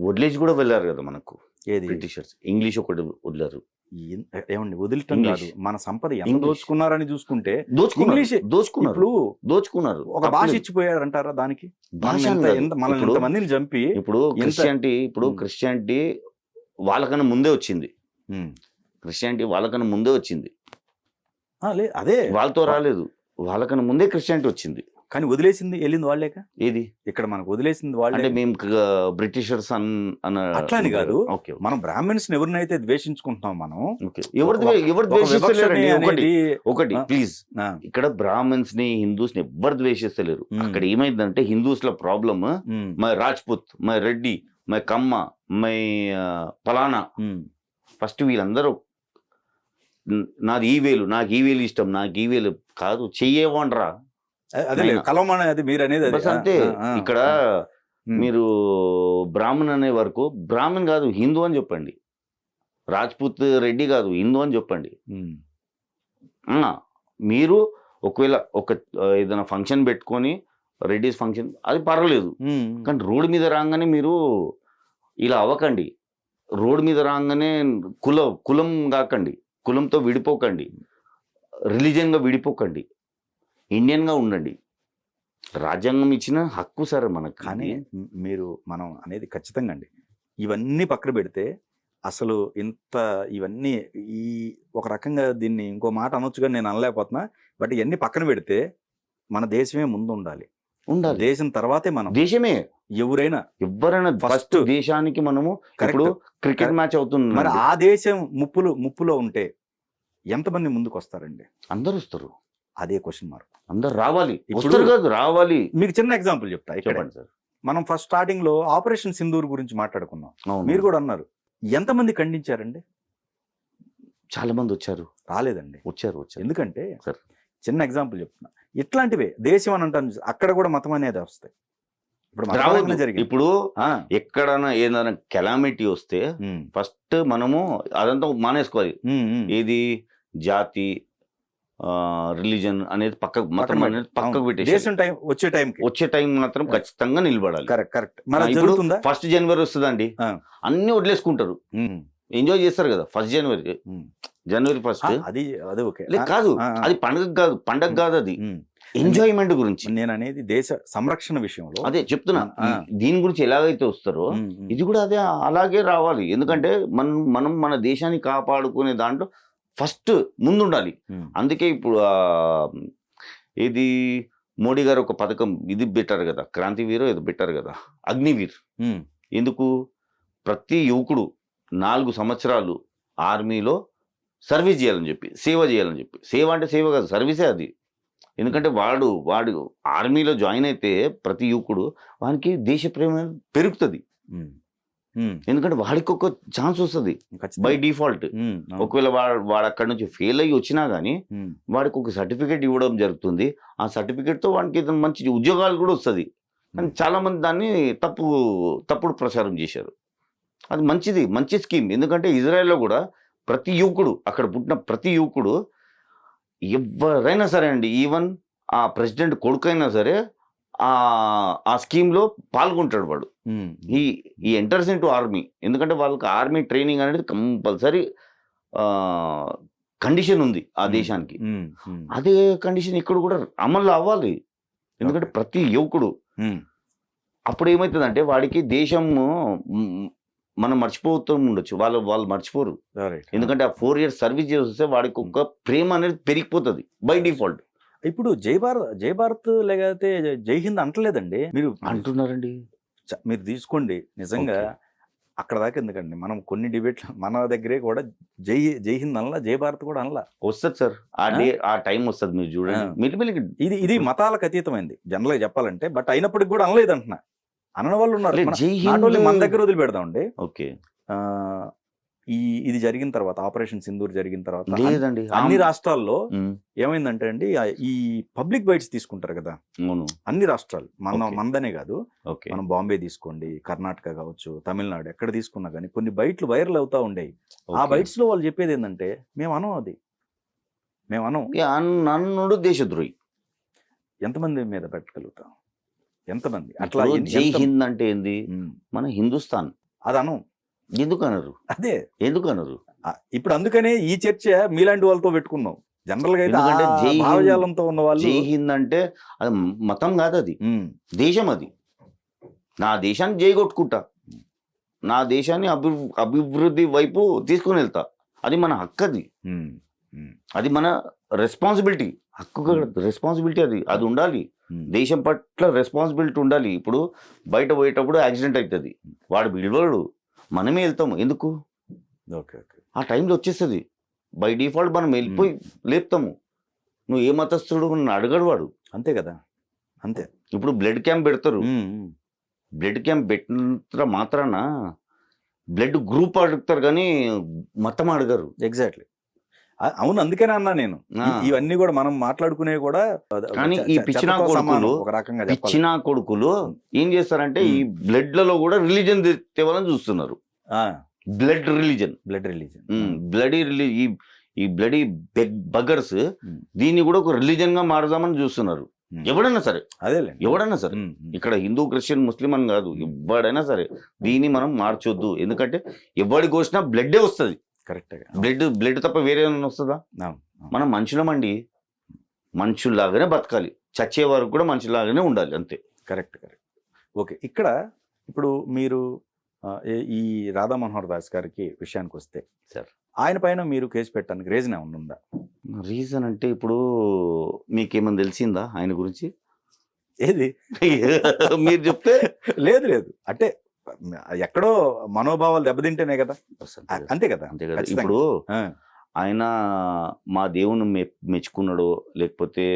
వదిలేసి కూడా వెళ్ళారు కదా మనకు. ఏది బ్రిటిషర్స్ ఇంగ్లీష్ ఒకటి వదిలారు. ఏమండి వదిలిటం ఇంగ్లీష్. కాదు, మన సంపద ఎంత ఇంగ్లీష్. దోచుకున్నారని చూసుకుంటే ఇంగ్లీష్ దోచుకున్నారు. ఇప్పుడు దోచుకున్నారు. ఒక భాష ఇచ్చిపోయారంటారా దానికి? భాష మనం అని కాదు. మనల్ని ఇప్పుడు- ఇంతమందిని చంపి ఇప్పుడు క్రిస్టియానిటీ వాళ్ళకన్నా ముందే వచ్చింది. ఉమ్. క్రిస్టియానిటీ వాళ్ళకన్నా ముందే వచ్చింది. అదే వాళ్ళతో రాలేదు, వాళ్ళకన్నా ముందే క్రిస్టియానిటీ వచ్చింది. కానీ వదిలేసింది వెళ్ళింది వాళ్ళేక. ఏది ఇక్కడ మనకు వదిలేసింది వాళ్ళే. అంటే మేము బ్రిటిషర్స్ అట్లా అని కాదు. ఓకే, మనం బ్రాహ్మణ్స్ ఎవరినైతే ద్వేషించుకుంటున్నాం మనం, ఓకే. ఎవరు ఒక ద్వేషిస్తలేరండి. వివక్షని ఒకటి ఆ. ప్లీజ్, ఆ, ఇక్కడ బ్రాహ్మణ్స్ ని హిందూస్ ని ఎవ్వరు ద్వేషిస్తలేరు. అక్కడ ఏమైందంటే హిందూస్ లో problem, um, my Rajput, my Reddy, my Kamma, my పలానా. ఉమ్, ఫస్ట్ వీళ్ళందరూ నాది ఈ వేలు, నాకు ఈ వేలు ఇష్టం, నాకు ఈ వేలు కాదు, చెయ్యేవండ్రా. అదే లేదు, కలవమని అది మీరు అనేది అది. బస్ అంతే. ఇక్కడ మీరు బ్రాహ్మణ్ అనే వరకు బ్రాహ్మణ్ కాదు హిందూ అని చెప్పండి, రాజ్పుత్ రెడ్డి కాదు హిందూ అని చెప్పండి. మీరు ఒకవేళ ఏదైనా ఫంక్షన్ పెట్టుకొని రెడ్డిస్ ఫంక్షన్ అది పర్వాలేదు, కానీ రోడ్డు మీద రాగానే మీరు ఇలా అవ్వకండి. రోడ్డు మీద రాగానే కులం కాకండి, కులంతో విడిపోకండి, రిలీజియన్గా విడిపోకండి, ఇండియన్గా ఉండండి. రాజ్యాంగం ఇచ్చిన హక్కు సార్ మనకు. కానీ మనం అనేది ఖచ్చితంగా అండి, ఇవన్నీ పక్కన పెడితే అసలు ఇవన్నీ ఈ ఒక రకంగా దీన్ని ఇంకో మాట అనొచ్చు కానీ నేను అనలేకపోతున్నా. బట్ ఇవన్నీ పక్కన పెడితే మన దేశమే ముందు ఉండాలి. దేశం తర్వాతే మనం. దేశమే ఎవరైనా ఫస్ట్ దేశానికి మనము. ఇప్పుడు క్రికెట్ మ్యాచ్ అవుతుంది, మరి ఆ దేశం ముప్పులో ఉంటే ఎంతమంది ముందుకు వస్తారండి? అందరు వస్తారు. అదే క్వశ్చన్ మార్క్. అందరు రావాలి, వస్తారు కాదు రావాలి. మీకు చిన్న ఎగ్జాంపుల్ చెప్తా. చెప్పండి సార్. మనం ఫస్ట్ స్టార్టింగ్ లో ఆపరేషన్ సింధూర్ గురించి మాట్లాడుకున్నాం. మీరు కూడా అన్నారు, ఎంతమంది ఖండించారండి? చాలా మంది వచ్చారు. రాలేదండి, వచ్చారు. ఎందుకంటే సార్ చిన్న ఎగ్జాంపుల్ చెప్తున్నా, ఇట్లాంటివే దేశం అని అంటాను, అక్కడ కూడా మతం అనేది వస్తాయి. ఇప్పుడు ఎక్కడైనా ఏదైనా కెలామిటీ వస్తే ఫస్ట్ మనము అదంతా మానేసుకోవాలి. ఏది జాతి, రిలీజన్ అనేది మతం అనేది పక్కకు పెట్టేసి వచ్చే టైం మాత్రం ఖచ్చితంగా నిలబడాలి. కరెక్ట్. ఫస్ట్ జనవరి వస్తుందండి, అన్ని వదిలేసుకుంటారు, ఎంజాయ్ చేస్తారు కదా. ఫస్ట్ జనవరి ఫస్ట్ కాదు, అది పండగ కాదు, అది ఎంజాయ్మెంట్ గురించి. నేను అనేది దేశ సంరక్షణ విషయంలో అదే చెప్తున్నా. దీని గురించి ఎలాగైతే వస్తారో ఇది కూడా అదే అలాగే రావాలి. ఎందుకంటే మనం మన దేశాన్ని కాపాడుకునే దాంట్లో ఫస్ట్ ముందుండాలి. అందుకే ఇప్పుడు ఇది మోడీ గారు ఒక పథకం ఇది పెట్టారు కదా, క్రాంతివీర్ ఏదో పెట్టారు కదా, అగ్నివీర్. ఎందుకు? ప్రతి యువకుడు 4 సంవత్సరాలు ఆర్మీలో సర్వీస్ చేయాలని చెప్పి, సేవ చేయాలని చెప్పి. సేవ అంటే సేవ కాదు, సర్వీసే అది. ఎందుకంటే వాడు ఆర్మీలో జాయిన్ అయితే ప్రతి యువకుడు వానికి దేశ ప్రేమ పెరుగుతుంది. ఎందుకంటే వాడికి ఒక ఛాన్స్ వస్తుంది బై డిఫాల్ట్. ఒకవేళ వాడు అక్కడ నుంచి ఫెయిల్ అయ్యి వచ్చినా గానీ వాడికి ఒక సర్టిఫికేట్ ఇవ్వడం జరుగుతుంది. ఆ సర్టిఫికేట్ తో వాడికి మంచి ఉద్యోగాలు కూడా వస్తుంది. కానీ చాలా మంది దాన్ని తప్పుడు ప్రచారం చేశారు. అది మంచి స్కీమ్. ఎందుకంటే ఇజ్రాయెల్లో కూడా ప్రతి యువకుడు, అక్కడ పుట్టిన ప్రతి యువకుడు ఎవరైనా సరే అండి, ఈవెన్ ఆ ప్రెసిడెంట్ కొడుకైనా సరే ఆ స్కీమ్ లో పాల్గొంటాడు వాడు. ఈ ఎంటర్స్ ఇంటూ ఆర్మీ. ఎందుకంటే వాళ్ళకి ఆర్మీ ట్రైనింగ్ అనేది కంపల్సరీ కండిషన్ ఉంది ఆ దేశానికి. అదే కండిషన్ ఇక్కడ కూడా అమలు అవ్వాలి. ఎందుకంటే ప్రతి యువకుడు అప్పుడు ఏమవుతుందంటే వాడికి దేశము మనం మర్చిపోతూ ఉండొచ్చు, వాళ్ళు మర్చిపోరు. ఎందుకంటే ఆ 4 years సర్వీస్ చేస్తే వాడికి ఒక ప్రేమ అనేది పెరిగిపోతుంది బై డిఫాల్ట్. ఇప్పుడు జై భారత్ లేకపోతే జై హింద్ అంటలేదండి, మీరు అంటున్నారండి. మీరు తీసుకోండి. నిజంగా అక్కడ దాకా ఎందుకండి, మనం కొన్ని డిబేట్లు మన దగ్గరే కూడా జై హింద్ అనలా, జై భారత్ కూడా అనలా. వస్తుంది సార్, ఆ టైం వస్తుంది. మీరు చూడండి, ఇది మతాలకు అతీతమైంది జనరల్గా చెప్పాలంటే. బట్ అయినప్పటికి కూడా అనలేదు అంటున్నా, అనని వాళ్ళు ఉన్నారు. మన దగ్గర వదిలిపెడదామండి. ఓకే, ఇది జరిగిన తర్వాత, ఆపరేషన్ సింధూర్ జరిగిన తర్వాత లేదండి, అన్ని రాష్ట్రాల్లో ఏమైందంటే అండి, ఈ పబ్లిక్ బైట్స్ తీసుకుంటారు కదా అన్ని రాష్ట్రాలు, మందనే కాదు, మనం బాంబే తీసుకోండి, కర్ణాటక కావచ్చు, తమిళనాడు, ఎక్కడ తీసుకున్నా కానీ కొన్ని బైట్లు వైరల్ అవుతా ఉండేవి. ఆ బైట్స్ లో వాళ్ళు చెప్పేది ఏంటంటే, మేము అనం అది, మేము అనం. ఇక నన్నుడు దేశద్రోహి. ఎంతమంది మీద పెట్టగలుగుతాం? ఎంతమంది అట్లా? ఇప్పుడు జై హింద్ అంటే ఏంది? మన హిందుస్థాన్. అది అనం. ఎందుకు అనరు? అదే ఎందుకు అనరు? ఇప్పుడు అందుకనే ఈ చర్చ మీలాంటి వాళ్ళతో పెట్టుకున్నాం. జనరల్ గా అయితే ఎందుకంటే జై హింద్, భావజాలంతో ఉన్న వాళ్ళు జై హింద్ అంటే అది మతం కాదు, అది దేశం. అది నా దేశాన్ని జై కొట్టుకుంటా, నా దేశాన్ని అభివృద్ధి వైపు తీసుకుని వెళ్తా. అది మన హక్కు. అది మన రెస్పాన్సిబిలిటీ. హక్కు రెస్పాన్సిబిలిటీ అది ఉండాలి. దేశం పట్ల రెస్పాన్సిబిలిటీ ఉండాలి. ఇప్పుడు బయట పోయేటప్పుడు యాక్సిడెంట్ అవుతుంది, వాడు విడవడు, మనమే వెళ్తాము. ఎందుకు? ఆ టైంలో వచ్చేస్తుంది. బై డిఫాల్ట్ మనం వెళ్ళిపోయి లేపుతాము. నువ్వు ఏ మతస్థుడు నన్ను అడగడు వాడు. అంతే కదా, అంతే. ఇప్పుడు బ్లడ్ క్యాంప్ పెడతారు. బ్లడ్ క్యాంప్ పెట్టిన మాత్రాన బ్లడ్ గ్రూప్ అడుగుతారు కానీ మతం అడగరు. ఎగ్జాక్ట్లీ. అవును, అందుకనే అన్నా నేను ఇవన్నీ కూడా మనం మాట్లాడుకునే కూడా. కానీ ఈ పిచ్చినా కొడుకులు, ఒక రకంగా పిచ్చినా కొడుకులు ఏం చేస్తారంటే ఈ బ్లడ్లలో కూడా రిలీజన్ తేవాలని చూస్తున్నారు. Blood religion. ఈ బ్లడీ బగర్స్ దీన్ని కూడా ఒక రిలీజన్ గా మారుదామని చూస్తున్నారు. ఎవడైనా సరే, ఎవడైనా సరే, ఇక్కడ హిందూ, క్రిస్టియన్, ముస్లిం అని కాదు, ఎవడైనా సరే దీన్ని మనం మార్చొద్దు. ఎందుకంటే ఎవడి కోసినా బ్లడ్డే వస్తుంది. కరెక్ట్. బ్లడ్ తప్ప వేరే ఏమైనా వస్తుందా? మనం మనుషులమండి, మనుషుల్లాగానే బతకాలి. చచ్చే వరకు కూడా మనుషుల్లాగానే ఉండాలి. అంతే. కరెక్ట్. ఓకే. ఇక్కడ ఇప్పుడు మీరు ఈ రాధా మనోహర్ దాస్ గారికి విషయానికి వస్తే, సార్, ఆయన పైన మీరు కేసు పెట్టడానికి రీజన్ ఏమన్నా ఉందా? రీజన్ అంటే ఇప్పుడు మీకేమన్నా తెలిసిందా ఆయన గురించి? ఏది మీరు చెప్తే. లేదు అంటే ఎక్కడో మనోభావాలు దెబ్బతింటేనే కదా. అంతే కదా. ఇప్పుడు ఆయన మా దేవుని మెచ్చుకున్నాడు, లేకపోతే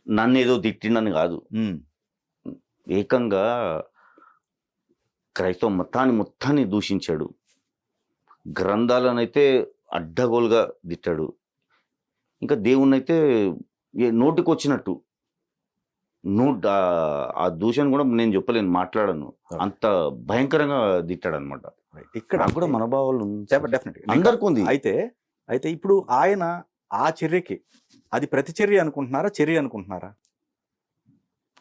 నన్ను ఏదో తిట్టిండని కాదు. ఏకంగా క్రైస్తవ మొత్తాన్ని దూషించాడు. గ్రంథాలనైతే అడ్డగోలుగా తిట్టాడు. ఇంకా దేవుణ్ణి అయితే నోటికి వచ్చినట్టు ఆ దూషణ కూడా నేను చెప్పలేను, మాట్లాడను. అంత భయంకరంగా తిట్టాడు అనమాట. ఇక్కడ కూడా మనోభావాలు అందరికీ ఉంది. అయితే ఇప్పుడు ఆయన ఆ చర్యకి అది ప్రతిచర్య అనుకుంటున్నారా, చర్య అనుకుంటున్నారా?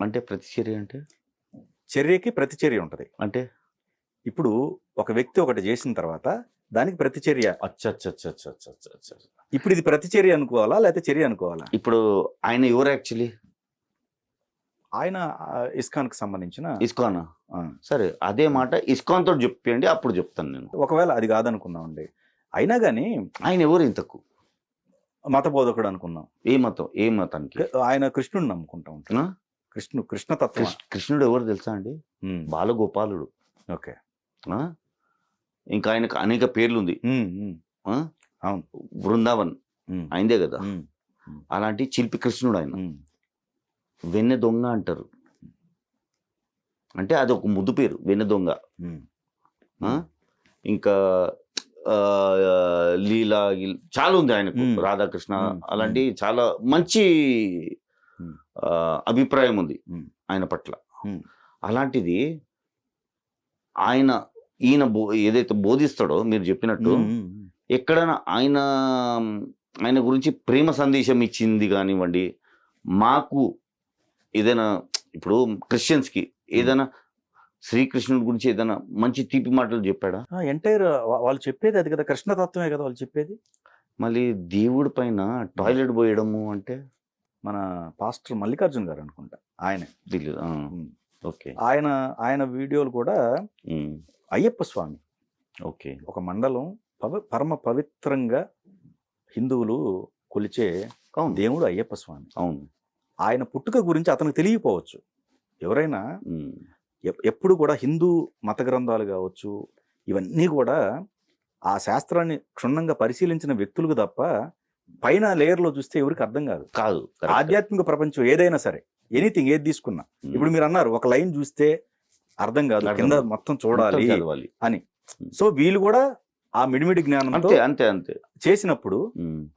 అంటే ప్రతిచర్య అంటే చర్యకి ప్రతిచర్య ఉంటది. అంటే ఇప్పుడు ఒక వ్యక్తి ఒకటి చేసిన తర్వాత దానికి ప్రతిచర్య. ఇప్పుడు ఇది ప్రతిచర్య అనుకోవాలా లేకపోతే చర్య అనుకోవాలా? ఇప్పుడు ఆయన ఎవరు యాక్చువల్లీ? ఆయన ఇస్కాన్ కి సంబంధించిన. ఇస్కాన్. సరే, అదే మాట ఇస్కాన్ తోటి చెప్పండి, అప్పుడు చెప్తాను నేను. ఒకవేళ అది కాదనుకుందామండి, అయినా గానీ ఆయన ఎవరు ఇంతకు? మత బోధకుడు అనుకుందాం. ఏ మతం? ఏ మతానికి? ఆయన కృష్ణుడు నమ్ముకుంటా ఉంటా. కృష్ణతత్వం. కృష్ణుడు ఎవరు తెలుసా అండి? బాలగోపాలుడు. ఓకే. ఇంకా ఆయనకు అనేక పేర్లు ఉంది. అవును, బృందావన్ అయిందే కదా. అలాంటి శిల్పి కృష్ణుడు ఆయన. వెన్నె దొంగ అంటారు. అంటే అది ఒక ముద్దు పేరు, వెన్నె దొంగ. ఇంకా లీలా చాలా ఉంది ఆయనకు, రాధాకృష్ణ, అలాంటి చాలా మంచి అభిప్రాయం ఉంది ఆయన పట్ల. అలాంటిది ఈయన ఏదైతే బోధిస్తాడో మీరు చెప్పినట్టు, ఎక్కడైనా ఆయన గురించి ప్రేమ సందేశం ఇచ్చింది కానివ్వండి, మాకు ఏదైనా ఇప్పుడు క్రిస్టియన్స్కి ఏదైనా శ్రీకృష్ణుడి గురించి ఏదైనా మంచి తీపి మాటలు చెప్పాడా? ఎంటైర్ వాళ్ళు చెప్పేది అది కదా, కృష్ణతత్వమే కదా వాళ్ళు చెప్పేది. మళ్ళీ దేవుడి పైన టాయిలెట్ పోయడము అంటే మన పాస్టర్ మల్లికార్జున్ గారు అనుకుంటా, ఆయనే. ఓకే. ఆయన వీడియోలు కూడా అయ్యప్ప స్వామి. ఓకే. ఒక మండలం పరమ పవిత్రంగా హిందువులు కొలిచే దేవుడు అయ్యప్ప స్వామి. అవును. ఆయన పుట్టుక గురించి అతనికి తెలియకపోవచ్చు. ఎవరైనా ఎప్పుడు కూడా హిందూ మత గ్రంథాలు కావచ్చు, ఇవన్నీ కూడా ఆ శాస్త్రాన్ని క్షుణ్ణంగా పరిశీలించిన వ్యక్తులకు తప్ప పైన లేయర్లో చూస్తే ఎవరికి అర్థం కాదు. ఆధ్యాత్మిక ప్రపంచం ఏదైనా సరే, ఎనీథింగ్ ఏది తీసుకున్నా, ఇప్పుడు మీరు అన్నారు ఒక లైన్ చూస్తే అర్థం కాదు, కింద మొత్తం చూడాలి అని. సో వీళ్ళు కూడా ఆ మిడిమిడి జ్ఞానంతో అంతే చేసినప్పుడు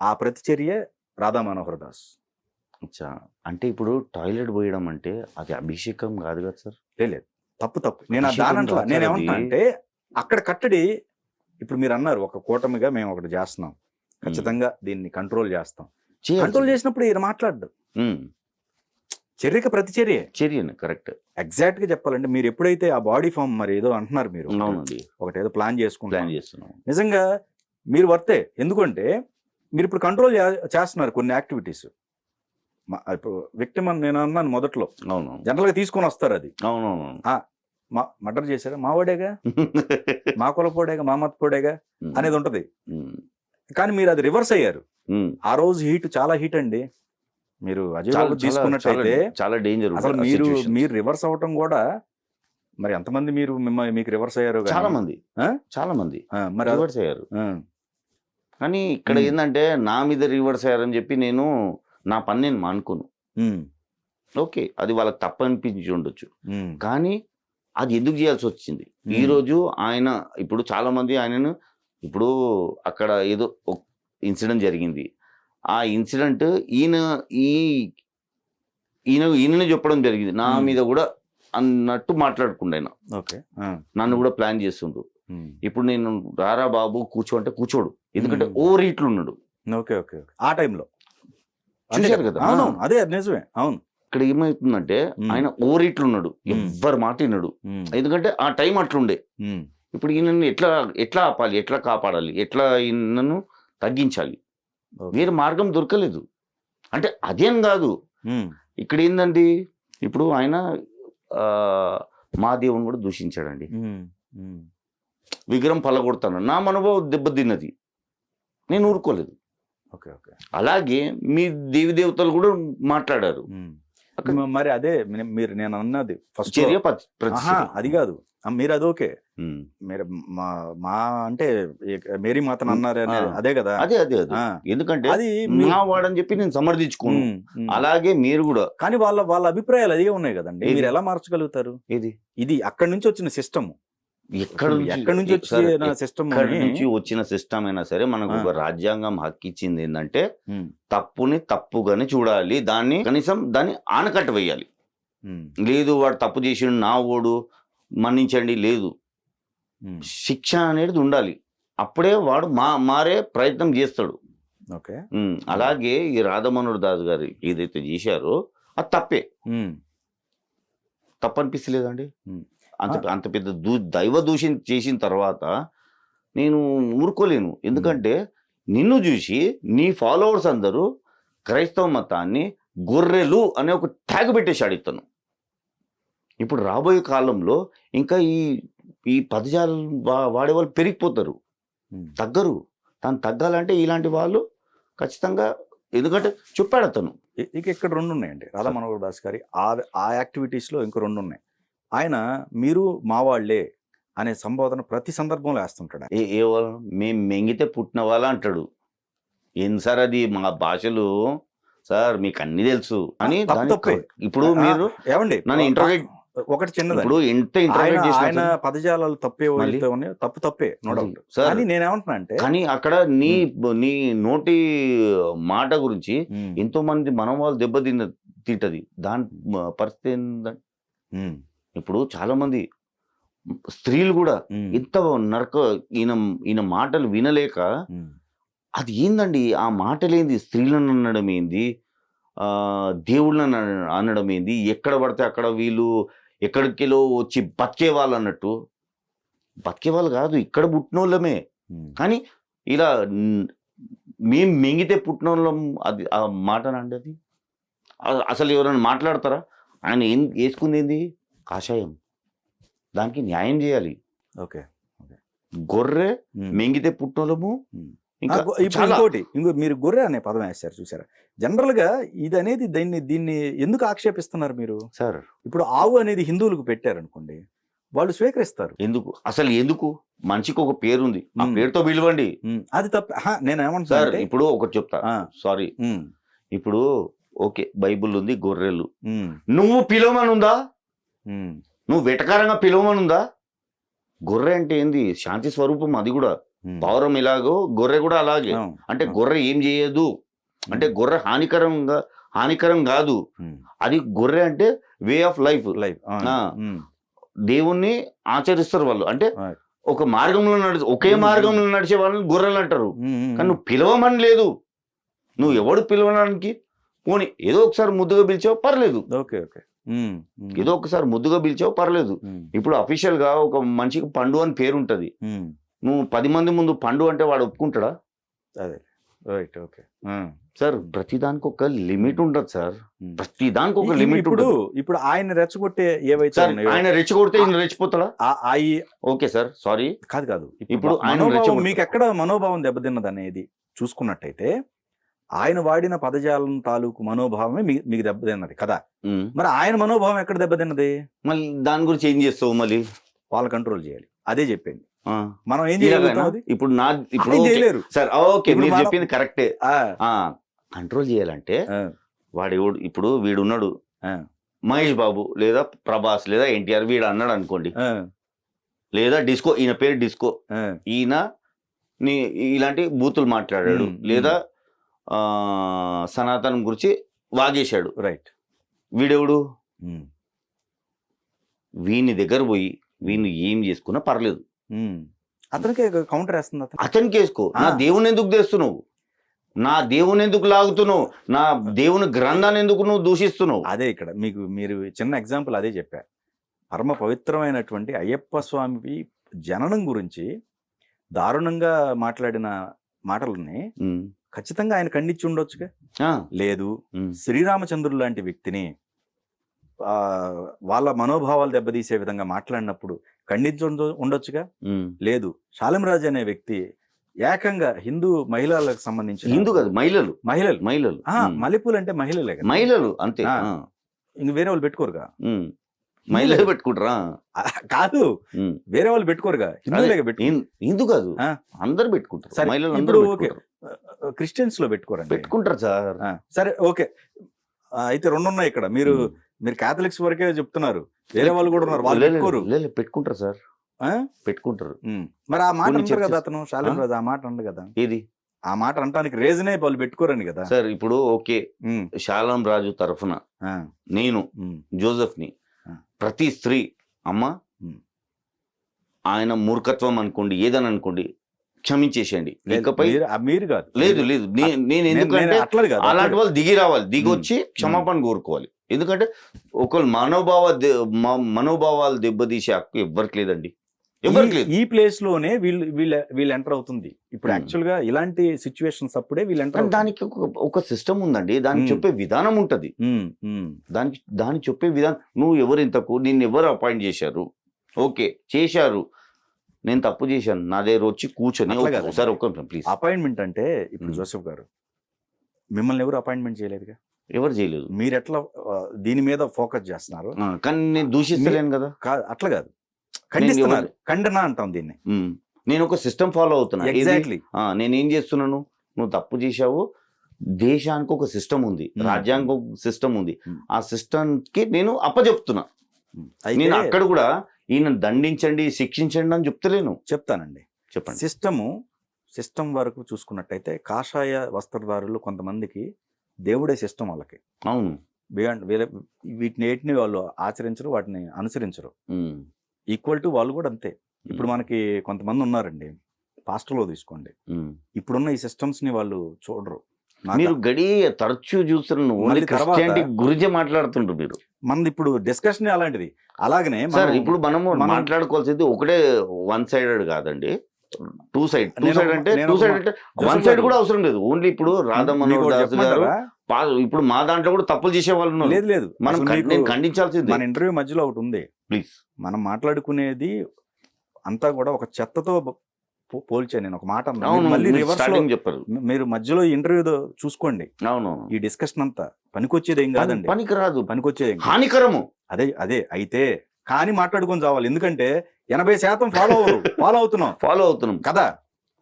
ఆ ప్రతిచర్య రాధా మనోహర్ దాస్. అంటే ఇప్పుడు టాయిలెట్ పోయడం అంటే అది అభిషేకం కాదు కదా సార్? లేదు, తప్పు. నేను దానంట్లో నేనేమంటున్నా అంటే అక్కడ కట్టడి. ఇప్పుడు మీరు అన్నారు ఒక కూటమిగా మేము ఒకటి చేస్తున్నాం, ఖచ్చితంగా దీన్ని కంట్రోల్ చేస్తాం. చేయాలి. కంట్రోల్ చేసినప్పుడు ఈయన మాట్లాడు. ఉమ్. చర్యకి ప్రతి చర్య. చర్యను కరెక్ట్. ఎగ్జాక్ట్ గా చెప్పాలంటే మీరు ఎప్పుడైతే ఆ బాడీ ఫామ్ మరి ఏదో అంటున్నారు మీరు, అవునండి, ఒకటి ఏదో ప్లాన్ ప్లాన్ చేస్తున్నాం. నిజంగా మీరు వర్తే. ఎందుకంటే మీరు ఇప్పుడు కంట్రోల్ చేస్తున్నారు కొన్ని యాక్టివిటీస్. ఇప్పుడు విక్టిమ్ అని నేను అన్నాను మొదట్లో, అవును జనరల్ గా తీసుకొని వస్తారు అది. అవునవును. మర్డర్ చేశారా, మావాడేగా, మా కులపోడేగా, మా మతపోడేగా అనేది ఉంటది. కానీ మీరు అది రివర్స్ అయ్యారు. ఆ రోజు హీట్ చాలా హీట్ అండి. మీరు అజయ్ బాబు తీసుకున్నట్టయితే చాలా డేంజర్. అసలు మీరు రివర్స్ అవటం కూడా మరి ఎంతమంది మీకు రివర్స్ అయ్యారు? చాలా మంది మరి రివర్స్ అయ్యారు. కానీ ఇక్కడ ఏంటంటే నా మీద రివర్స్ అయ్యారని చెప్పి నేను నా పని నేను మానుకోను. ఓకే, అది వాళ్ళకి తప్ప అనిపించి ఉండొచ్చు, కానీ అది ఎందుకు చేయాల్సి వచ్చింది? ఈ రోజు ఆయన ఇప్పుడు చాలా మంది ఆయనను, ఇప్పుడు అక్కడ ఏదో ఇన్సిడెంట్ జరిగింది, ఆ ఇన్సిడెంట్ ఈయననే చెప్పడం జరిగింది, నా మీద కూడా అన్నట్టు మాట్లాడుకుండా ఆయన నన్ను కూడా ప్లాన్ చేస్తుండ్రు. ఇప్పుడు నేను రారా బాబు కూర్చో అంటే కూర్చోడు, ఎందుకంటే ఓవర్ హీట్లు ఉన్నాడు. ఆ టైంలో చూశారు కదా. అదే నిజమే. అవును. ఇక్కడ ఏమవుతుందంటే ఆయన ఓవర్ హీట్లు ఉన్నాడు, ఎవ్వరు మాట విన్నాడు, ఎందుకంటే ఆ టైం అట్లుండే. ఇప్పుడు ఈయనను ఎట్లా ఆపాలి, ఎట్లా కాపాడాలి, ఎట్లా ఈయనను తగ్గించాలి, వేరే మార్గం దొరకలేదు. అంటే అదేం కాదు, ఇక్కడ ఏందండి, ఇప్పుడు ఆయన మా దేవుని కూడా దూషించాడండి. విగ్రహం పలగొడతాను, నా మనోభావం దెబ్బతిన్నది, నేను ఊరుకోలేదు. అలాగే మీ దేవి దేవతలు కూడా మాట్లాడారు. మరి అదే నేను అన్నది ఫస్ట్ చర్య అది కాదు, మీరు అది ఓకే, మీరు మా అంటే మేరీ మాతను అన్నారు అదే కదా. అదే ఎందుకంటే అది మా వాడని చెప్పి నేను సమర్థించుకోను. అలాగే మీరు కూడా, కానీ వాళ్ళ అభిప్రాయాలు అదే ఉన్నాయి కదండి. మీరు ఎలా మార్చగలుగుతారు? ఇది అక్కడి నుంచి వచ్చిన సిస్టమ్, ఎక్కడి నుంచి వచ్చిన సిస్టమ్ నుంచి వచ్చిన సిస్టమ్ అయినా సరే మనకు ఒక రాజ్యాంగం హక్కు ఇచ్చింది ఏంటంటే తప్పుని తప్పుగానే చూడాలి, దాన్ని కనీసం దాన్ని ఆనకట్ట వేయాలి. లేదు వాడు తప్పు చేసిండు నా ఓడు మన్నించండి, లేదు, శిక్ష అనేది ఉండాలి, అప్పుడే వాడు మారే ప్రయత్నం చేస్తాడు. అలాగే ఈ రాధమనోహర్ దాస్ గారు ఏదైతే చేశారో అది తప్పే, తప్పనిపిస్తలేదండి. అంత పెద్ద దైవ దూషణ చేసిన తర్వాత నేను ఊరుకోలేను. ఎందుకంటే నిన్ను చూసి నీ ఫాలోవర్స్ అందరూ క్రైస్తవ మతాన్ని గొర్రెలు అనే ఒక ట్యాగ్ పెట్టేశాడు ఇతను. ఇప్పుడు రాబోయే కాలంలో ఇంకా ఈ పదజాలు వాడే వాళ్ళు పెరిగిపోతారు, తగ్గరు. తను తగ్గాలంటే ఇలాంటి వాళ్ళు ఖచ్చితంగా, ఎందుకంటే చెప్పాడు అతను. ఇక్కడ రెండు ఉన్నాయండి రాధా మనోహర్ దాస్ గారి ఆ యాక్టివిటీస్లో. ఇంకో రెండు ఉన్నాయి. ఆయన మీరు మా వాళ్లే అనే సంబోధన ప్రతి సందర్భంలో వేస్తుంటాడు. మేము మెంగితే పుట్టిన వాళ్ళ అంటాడు. ఏం సార్ అది మా భాషలు సార్, మీకు అన్ని తెలుసు అని. ఇప్పుడు మీరు ఏమండి నన్ను ఇంటర్వ్యూ ఒకటి చిన్నది, ఇప్పుడు ఎంత ఆయన పదజాలాలు తప్పే నో డౌట్. కానీ నేనేమంటున్నా అంటే, కానీ అక్కడ నీ నోటి మాట గురించి ఎంతో మంది మనం వాళ్ళు తింటది. దాని పరిస్థితి ఏంటంటే, ఇప్పుడు చాలా మంది స్త్రీలు కూడా ఎంత ఈయన మాటలు వినలేక, అది ఏందండి ఆ మాటలేంది, స్త్రీలను అనడం ఏంది, దేవుళ్ళని అనడం ఏంది, ఎక్కడ పడితే అక్కడ వీళ్ళు ఎక్కడికిలో వచ్చి బతికేవాళ్ళు అన్నట్టు. బతికేవాళ్ళు కాదు, ఇక్కడ పుట్టినోళ్ళమే, కానీ ఇలా మేము మింగితే పుట్టినోళ్ళం. అది ఆ మాటనండి, అది అసలు ఎవరైనా మాట్లాడతారా? ఆయన వేసుకుంది ఏంది, కాషాయం, దానికి న్యాయం చేయాలి. గొర్రె మింగితే పుట్టినోళ్ళము. ఇంకో మీరు గొర్రె అనే పదం వేస్తారు చూసారా. జనరల్ గా ఇది అనేది దీన్ని ఎందుకు ఆక్షేపిస్తున్నారు మీరు? సార్ ఇప్పుడు ఆవు అనేది హిందువులకు పెట్టారనుకోండి, వాళ్ళు స్వీకరిస్తారు. ఎందుకు మనిషికి ఒక పేరుంది, ఆ పేరుతో పిలవండి. అది తప్ప. నేను ఏమంటా సార్, ఇప్పుడు ఒకటి చెప్తా, సారీ, ఇప్పుడు ఓకే బైబుల్ ఉంది, గొర్రెలు, నువ్వు పిలవమనుందా? నువ్వు వెటకారంగా పిలవమనుందా? గొర్రె అంటే ఏంది, శాంతి స్వరూపం, అది కూడా పౌరం ఎలాగో గొర్రె కూడా అలాగే. అంటే గొర్రె ఏం చేయదు, అంటే గొర్రె హానికరం కాదు. అది గొర్రె అంటే వే ఆఫ్ లైఫ్. దేవుణ్ణి ఆచరిస్తారు వాళ్ళు. అంటే ఒక మార్గంలో ఒకే మార్గంలో నడిచే వాళ్ళని గొర్రెలు అంటారు. కానీ నువ్వు పిలవమని లేదు. నువ్వు ఎవడు పిలవడానికి పోనీ ఏదో ఒకసారి ముద్దుగా పిలిచావు పర్లేదు. ఓకే ఓకే ఏదో ఒకసారి ముద్దుగా పిలిచావు పర్లేదు. ఇప్పుడు అఫీషియల్ గా ఒక మనిషికి పండు అని పేరు ఉంటది. నువ్వు 10 మంది ముందు పండు అంటే వాడు ఒప్పుకుంటాడా? అదే రైట్ ఓకే సార్ ప్రతిదానికి ఒక లిమిట్ ఉండదు సార్. ప్రతిదానికి ఒక లిమిట్ ఇప్పుడు ఉండదు. ఇప్పుడు ఆయన రెచ్చగొట్టే ఏవైతే సార్ ఉన్నాయో, ఆయన రెచ్చగొడితే ఈయన రెచ్చిపోతాడా? ఆ ఓకే సార్ సారీ. కాదు కాదు ఇప్పుడు ఆయన మనోభావం రెచ్చగొట్టు- మీకు ఎక్కడ మనోభావం దెబ్బతిన్నది అనేది చూసుకున్నట్టయితే ఆయన వాడిన పదజాలం తాలూకు మనోభావమే మీకు దెబ్బతిన్నది కదా. ఉమ్. మరి ఆయన మనోభావం ఎక్కడ దెబ్బతిన్నది? మళ్ళీ దాని గురించి ఏం చేస్తావు మళ్ళీ? వాళ్ళు కంట్రోల్ చేయాలి. అదే చెప్పింది. ఆ. మనం ఏం ఇలాగైనా? చేయగలుగుతాం? అది ఇప్పుడు ఇప్పుడు ఆయన ఓకే. చేయలేరు. సార్ ఓకే ఇప్పుడు మీరు మనం- చెప్పింది కరెక్టే. ఆ, కంట్రోల్ చేయాలంటే ఆ, వాడు ఇప్పుడు వీడున్నాడు ఆ, మహేష్ బాబు లేదా ప్రభాస్ లేదా ఎన్టీఆర్ వీడు అన్నాడు అనుకోండి, ఆ, లేదా డిస్కో, ఈయన పేరు డిస్కో, ఆ, ఈయన ఇలాంటి బూతులు మాట్లాడాడు, ఉమ్, లేదా సనాతనం గురించి వాగేశాడు. రైట్. వీడెవడు? ఉమ్, వీని దగ్గర పోయి వీని ఏం చేసుకున్నా పర్లేదు, ఉమ్. అతనికి కౌంటర్ వేస్తుంది అతను. అతనికి వేసుకో. నా ఆ. దేవుని ఎందుకు తెస్తున్నావు? నా దేవుని ఎందుకు లాగుతున్నావు? నా దేవుని గ్రంథాన్ని ఎందుకు నువ్వు దూషిస్తున్నావు? అదే ఇక్కడ మీరు చిన్న ఎగ్జాంపుల్ అదే చెప్పారు. పరమ పవిత్రమైనటువంటి అయ్యప్ప స్వామి జననం గురించి దారుణంగా మాట్లాడిన మాటలని ఉమ్. ఖచ్చితంగా ఆయన ఖండించి ఉండొచ్చుగా. ఆ. లేదు, ఉమ్. శ్రీరామచంద్రుడు లాంటి వ్యక్తిని వాళ్ళ మనోభావాలు దెబ్బతీసే విధంగా మాట్లాడినప్పుడు ఖండించి ఉండొచ్చుగా. ఉమ్. లేదు, శాలిమరాజు అనే వ్యక్తి ఏకంగా హిందూ మహిళలకు సంబంధించిన హిందూ కాదు, మహిళలు మహిళలు మహిళలు ఉమ్. మల్లెపూలు అంటే మహిళలే కదా. మహిళలు అంతే. ఆ. ఆ. ఇంక వేరే వాళ్ళు పెట్టుకోరుగా. ఉమ్. మహిళలు పెట్టుకుంటారా? కాదు, ఉమ్. వేరే వాళ్ళు పెట్టుకోరుగా, హిందువులేగా పెట్టుకో. హిందూ కాదు, ఆ. అందరు పెట్టుకుంటారు. సరే, మహిళలు ఇప్పుడు అందరూ ఓకే, పెట్టుకుంటారు. క్రిస్టియన్స్ లో పెట్టుకోరండి. పెట్టుకుంటారు సార్. సరే ఓకే. అయితే రెండు ఉన్నాయి ఇక్కడ. మీరు క్యాథలిక్స్ వరకే చెప్తున్నారు, వేరే వాళ్ళు కూడా ఉన్నారు, వాళ్ళు పెట్టుకోరు. పెట్టుకుంటారు సార్, ఆ? పెట్టుకుంటారు. మరి ఆ మాట కొన్ని అంటారు కదా, churches- అతను శాలిమరాజు ఆ మాట అండు కదా. ఏది ఆ మాట అంటానికి రీజనే వాళ్ళు పెట్టుకోరని కదా. సార్? ఇప్పుడు ఓకే, ఉమ్, శాలం రాజు తరఫున ఆ, నేను ఉమ్, జోసెఫ్ ని ఆ. ప్రతి స్త్రీ అమ్మ ఉమ్. ఆయన మూర్ఖత్వం అనుకోండి, ఏదని అనుకోండి, క్షమించేసేయండి. లేదు, ఇకపై మీరు కాదు. లేదు లేదు నేను నేను ఎందుకంటే అట్లా కాదు. అలాంటి వాళ్ళు దిగి రావాలి, దిగి వచ్చి క్షమాపణ కోరుకోవాలి. ఎందుకంటే ఒకళ్ళు మనోభావాలు దెబ్బతీసే హక్కు ఎవ్వరికి లేదండి, ఎవరికి లేదు. ఈ ప్లేస్ లోనే వీళ్ళు ఎంటర్ అవుతుంది. ఇప్పుడు Hmm. యాక్చువల్ గా ఇలాంటి సిచ్యువేషన్స్ అప్పుడే వీళ్ళు ఎంటర్ కానీ దానికి ఒక సిస్టమ్ ఉందండి, దానికి చెప్పే విధానం ఉంటది. దానికి చెప్పే విధానం, నువ్వు ఎవరు ఇంతకు, నిన్ను ఎవరు అపాయింట్ చేశారు? ఓకే చేశారు, నేను తప్పు చేశాను, నా దగ్గర వచ్చి కూర్చొని అట్లా కాదు. ఒకసారి ఒక్క నిమిషం ప్లీజ్. అపాయింట్మెంట్ అంటే ఇప్పుడు జోసెఫ్ గారు మిమ్మల్ని ఎవరు అపాయింట్మెంట్ చేయలేదుగా. ఎవరు చేయలేదు. మీరు ఎట్లా దీని మీద ఫోకస్ చేస్తున్నారు? కానీ నేను దూషిస్తలేను కదా. అట్లా కాదు, ఖండిస్తున్నారు. ఖండన అంటాం దీన్ని. నేను ఒక సిస్టమ్ ఫాలో అవుతున్నా. ఏది? ఎగ్జాక్ట్లీ. నేను ఏం చేస్తున్నాను, నువ్వు తప్పు చేశావు, దేశానికి ఒక సిస్టమ్ ఉంది, రాజ్యాంగం ఒక సిస్టమ్ ఉంది, ఆ సిస్టమ్ కి నేను అప్పచెప్తున్నా. నేను అక్కడ కూడా ఈయన దండించండి, శిక్షించండి అని చెప్తలేను. చెప్తానండి, చెప్పండి. సిస్టమ్ వరకు చూసుకున్నట్టయితే కాషాయ వస్త్రధారులు కొంతమందికి దేవుడే సిస్టమ్ వాళ్ళకి. అవును. బియాండ్ వీటిని వాళ్ళు ఆచరించరు, వాటిని అనుసరించరు. ఉమ్. ఈక్వల్ టు వాళ్ళు కూడా అంతే. ఇప్పుడు మనకి కొంతమంది ఉన్నారండి, పాస్టర్లో తీసుకోండి, ఉమ్. ఇప్పుడున్న ఈ సిస్టమ్స్ ని వాళ్ళు చూడరు. మీరు గడి తరచూ చూస్తున్నారు, ఓన్లీ మళ్ళీ తర్వాత- క్రిస్టియానిటీ గురించే మాట్లాడుతుంటారు మీరు. మనది ఇప్పుడు డిస్కషన్ అలాంటిది. అలాగనే సార్ ఇప్పుడు మనము మాట్లాడుకోవాల్సింది ఒకటే వన్ సైడెడ్ కాదండి, టూ సైడ్ అంటే వన్ సైడ్ కూడా అవసరం లేదు. ఓన్లీ ఇప్పుడు రాధా మనోహర్ దాస్ గారు ఇప్పుడు మా దాంట్లో కూడా తప్పులు చేసే వాళ్ళు ఉన్నారు. లేదు లేదు, మనం నేను ఖండించాల్సింది. మన ఇంటర్వ్యూ మధ్యలో ఒకటి ఉంది, ప్లీజ్. మనం మాట్లాడుకునేది అంతా కూడా ఒక చెత్తతో పోల్చా. నేను ఒక మాట అన్నా, అవును, మళ్ళీ రివర్స్ లో స్టార్టింగ్ చెప్పారు. మీరు మధ్యలో ఇంటర్వ్యూ చూసుకోండి. అవును, ఈ డిస్కషన్ అంతా పనికొచ్చేది ఏం కాదండి, పనికి రాదు, పనికొచ్చేది ఏం కాదు. హానికరము. అదే అయితే కానీ మాట్లాడుకొని చావాలి. ఎందుకంటే 80% ఫాలో అవుతున్నాం కదా,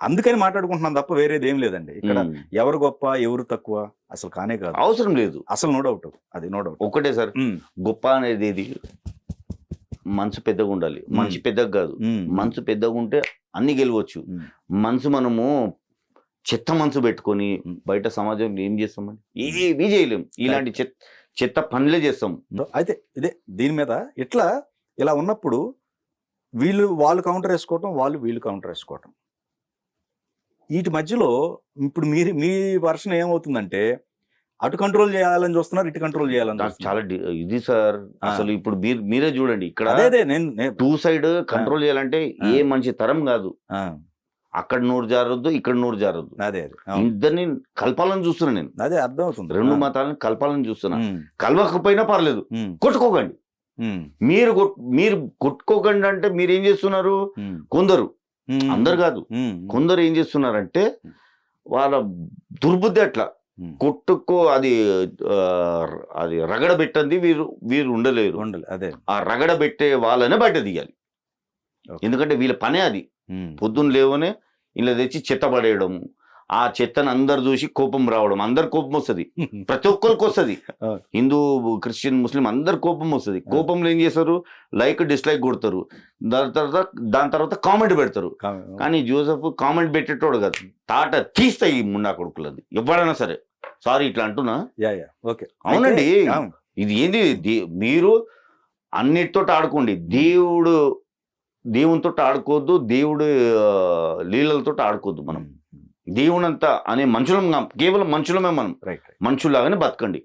అందుకని మాట్లాడుకుంటున్నాం తప్ప వేరేది ఏం లేదండి. ఇక్కడ ఎవరు గొప్ప ఎవరు తక్కువ అసలు కానే కాదు, అవసరం లేదు అసలు. నో డౌట్, అది నో డౌట్. ఒకటే సార్, గొప్ప అనేది ఏది? మనసు పెద్దగా ఉండాలి. మనిషి పెద్దగా కాదు, మనసు పెద్దగా ఉంటే అన్ని గెలవచ్చు. మనసు మనము చెత్త మనసు పెట్టుకొని బయట సమాజం ఏం చేస్తామని ఏమీ చేయలేం. ఇలాంటి చెత్త పనులే చేస్తాం. అయితే దీని మీద ఇలా ఉన్నప్పుడు వాళ్ళు కౌంటర్ వేసుకోవటం, వీళ్ళు కౌంటర్ వేసుకోవటం. వీటి మధ్యలో ఇప్పుడు మీ వర్షన్ ఏమవుతుందంటే అటు కంట్రోల్ చేయాలని చూస్తున్నారు, ఇటు కంట్రోల్ చేయాలని నాకు చూస్తున్నారు. చాలా ఇది సార్. అసలు ఇప్పుడు మీరే చూడండి, ఇక్కడ అదే టూ సైడ్ కంట్రోల్ చేయాలంటే ఏ మనిషి తరం కాదు. అక్కడ నోరు జారొద్దు, ఇక్కడ నోరు జారొద్దు. అదే ఇద్దరిని కలపాలని చూస్తున్నా నేను. అదే అర్థం అవుతుంది. రెండు మతాలను కలపాలని చూస్తున్నా. కలవకపోయినా పర్లేదు, కొట్టుకోకండి. మీరు కొట్టుకోకండి అంటే మీరు ఏం చేస్తున్నారు? కొందరు, అందరు కాదు, కొందరు ఏం చేస్తున్నారంటే వాళ్ళ దుర్బుద్ధి అట్లా కొట్టుకో, అది రగడ పెట్టండి, వీరు ఉండలేరు. అదే ఆ రగడ పెట్టే వాళ్ళనే బయట తీయాలి. ఎందుకంటే వీళ్ళ పనే అది. పొద్దున్న లేవనే ఇలా తెచ్చి చెత్త పడేయడం, ఆ చెత్తను అందరు చూసి కోపం రావడం. అందరు కోపం వస్తుంది, ప్రతి ఒక్కరికి వస్తుంది. హిందూ, క్రిస్టియన్, ముస్లిం అందరు కోపం వస్తుంది. కోపంలో ఏం చేస్తారు? లైక్, డిస్లైక్ కొడతారు. దాని తర్వాత కామెంట్ పెడతారు. కానీ జోసెఫ్ కామెంట్ పెట్టేటోడు కాదు, తాట తీస్తాయి ఈ ముండా కొడుకులది ఎవడైనా సరే. సారీ ఇట్లా అంటున్నా. అవునండి, ఇది ఏంది? మీరు అన్నిటితో ఆడుకోండి, దేవునితో ఆడుకోవద్దు, దేవుడు లీలలతో ఆడుకోవద్దు. మనం దేవునంతా అనే మనుషులం, కేవలం మనుషులమే మనం. మనుషుల్లాగానే బతకండి.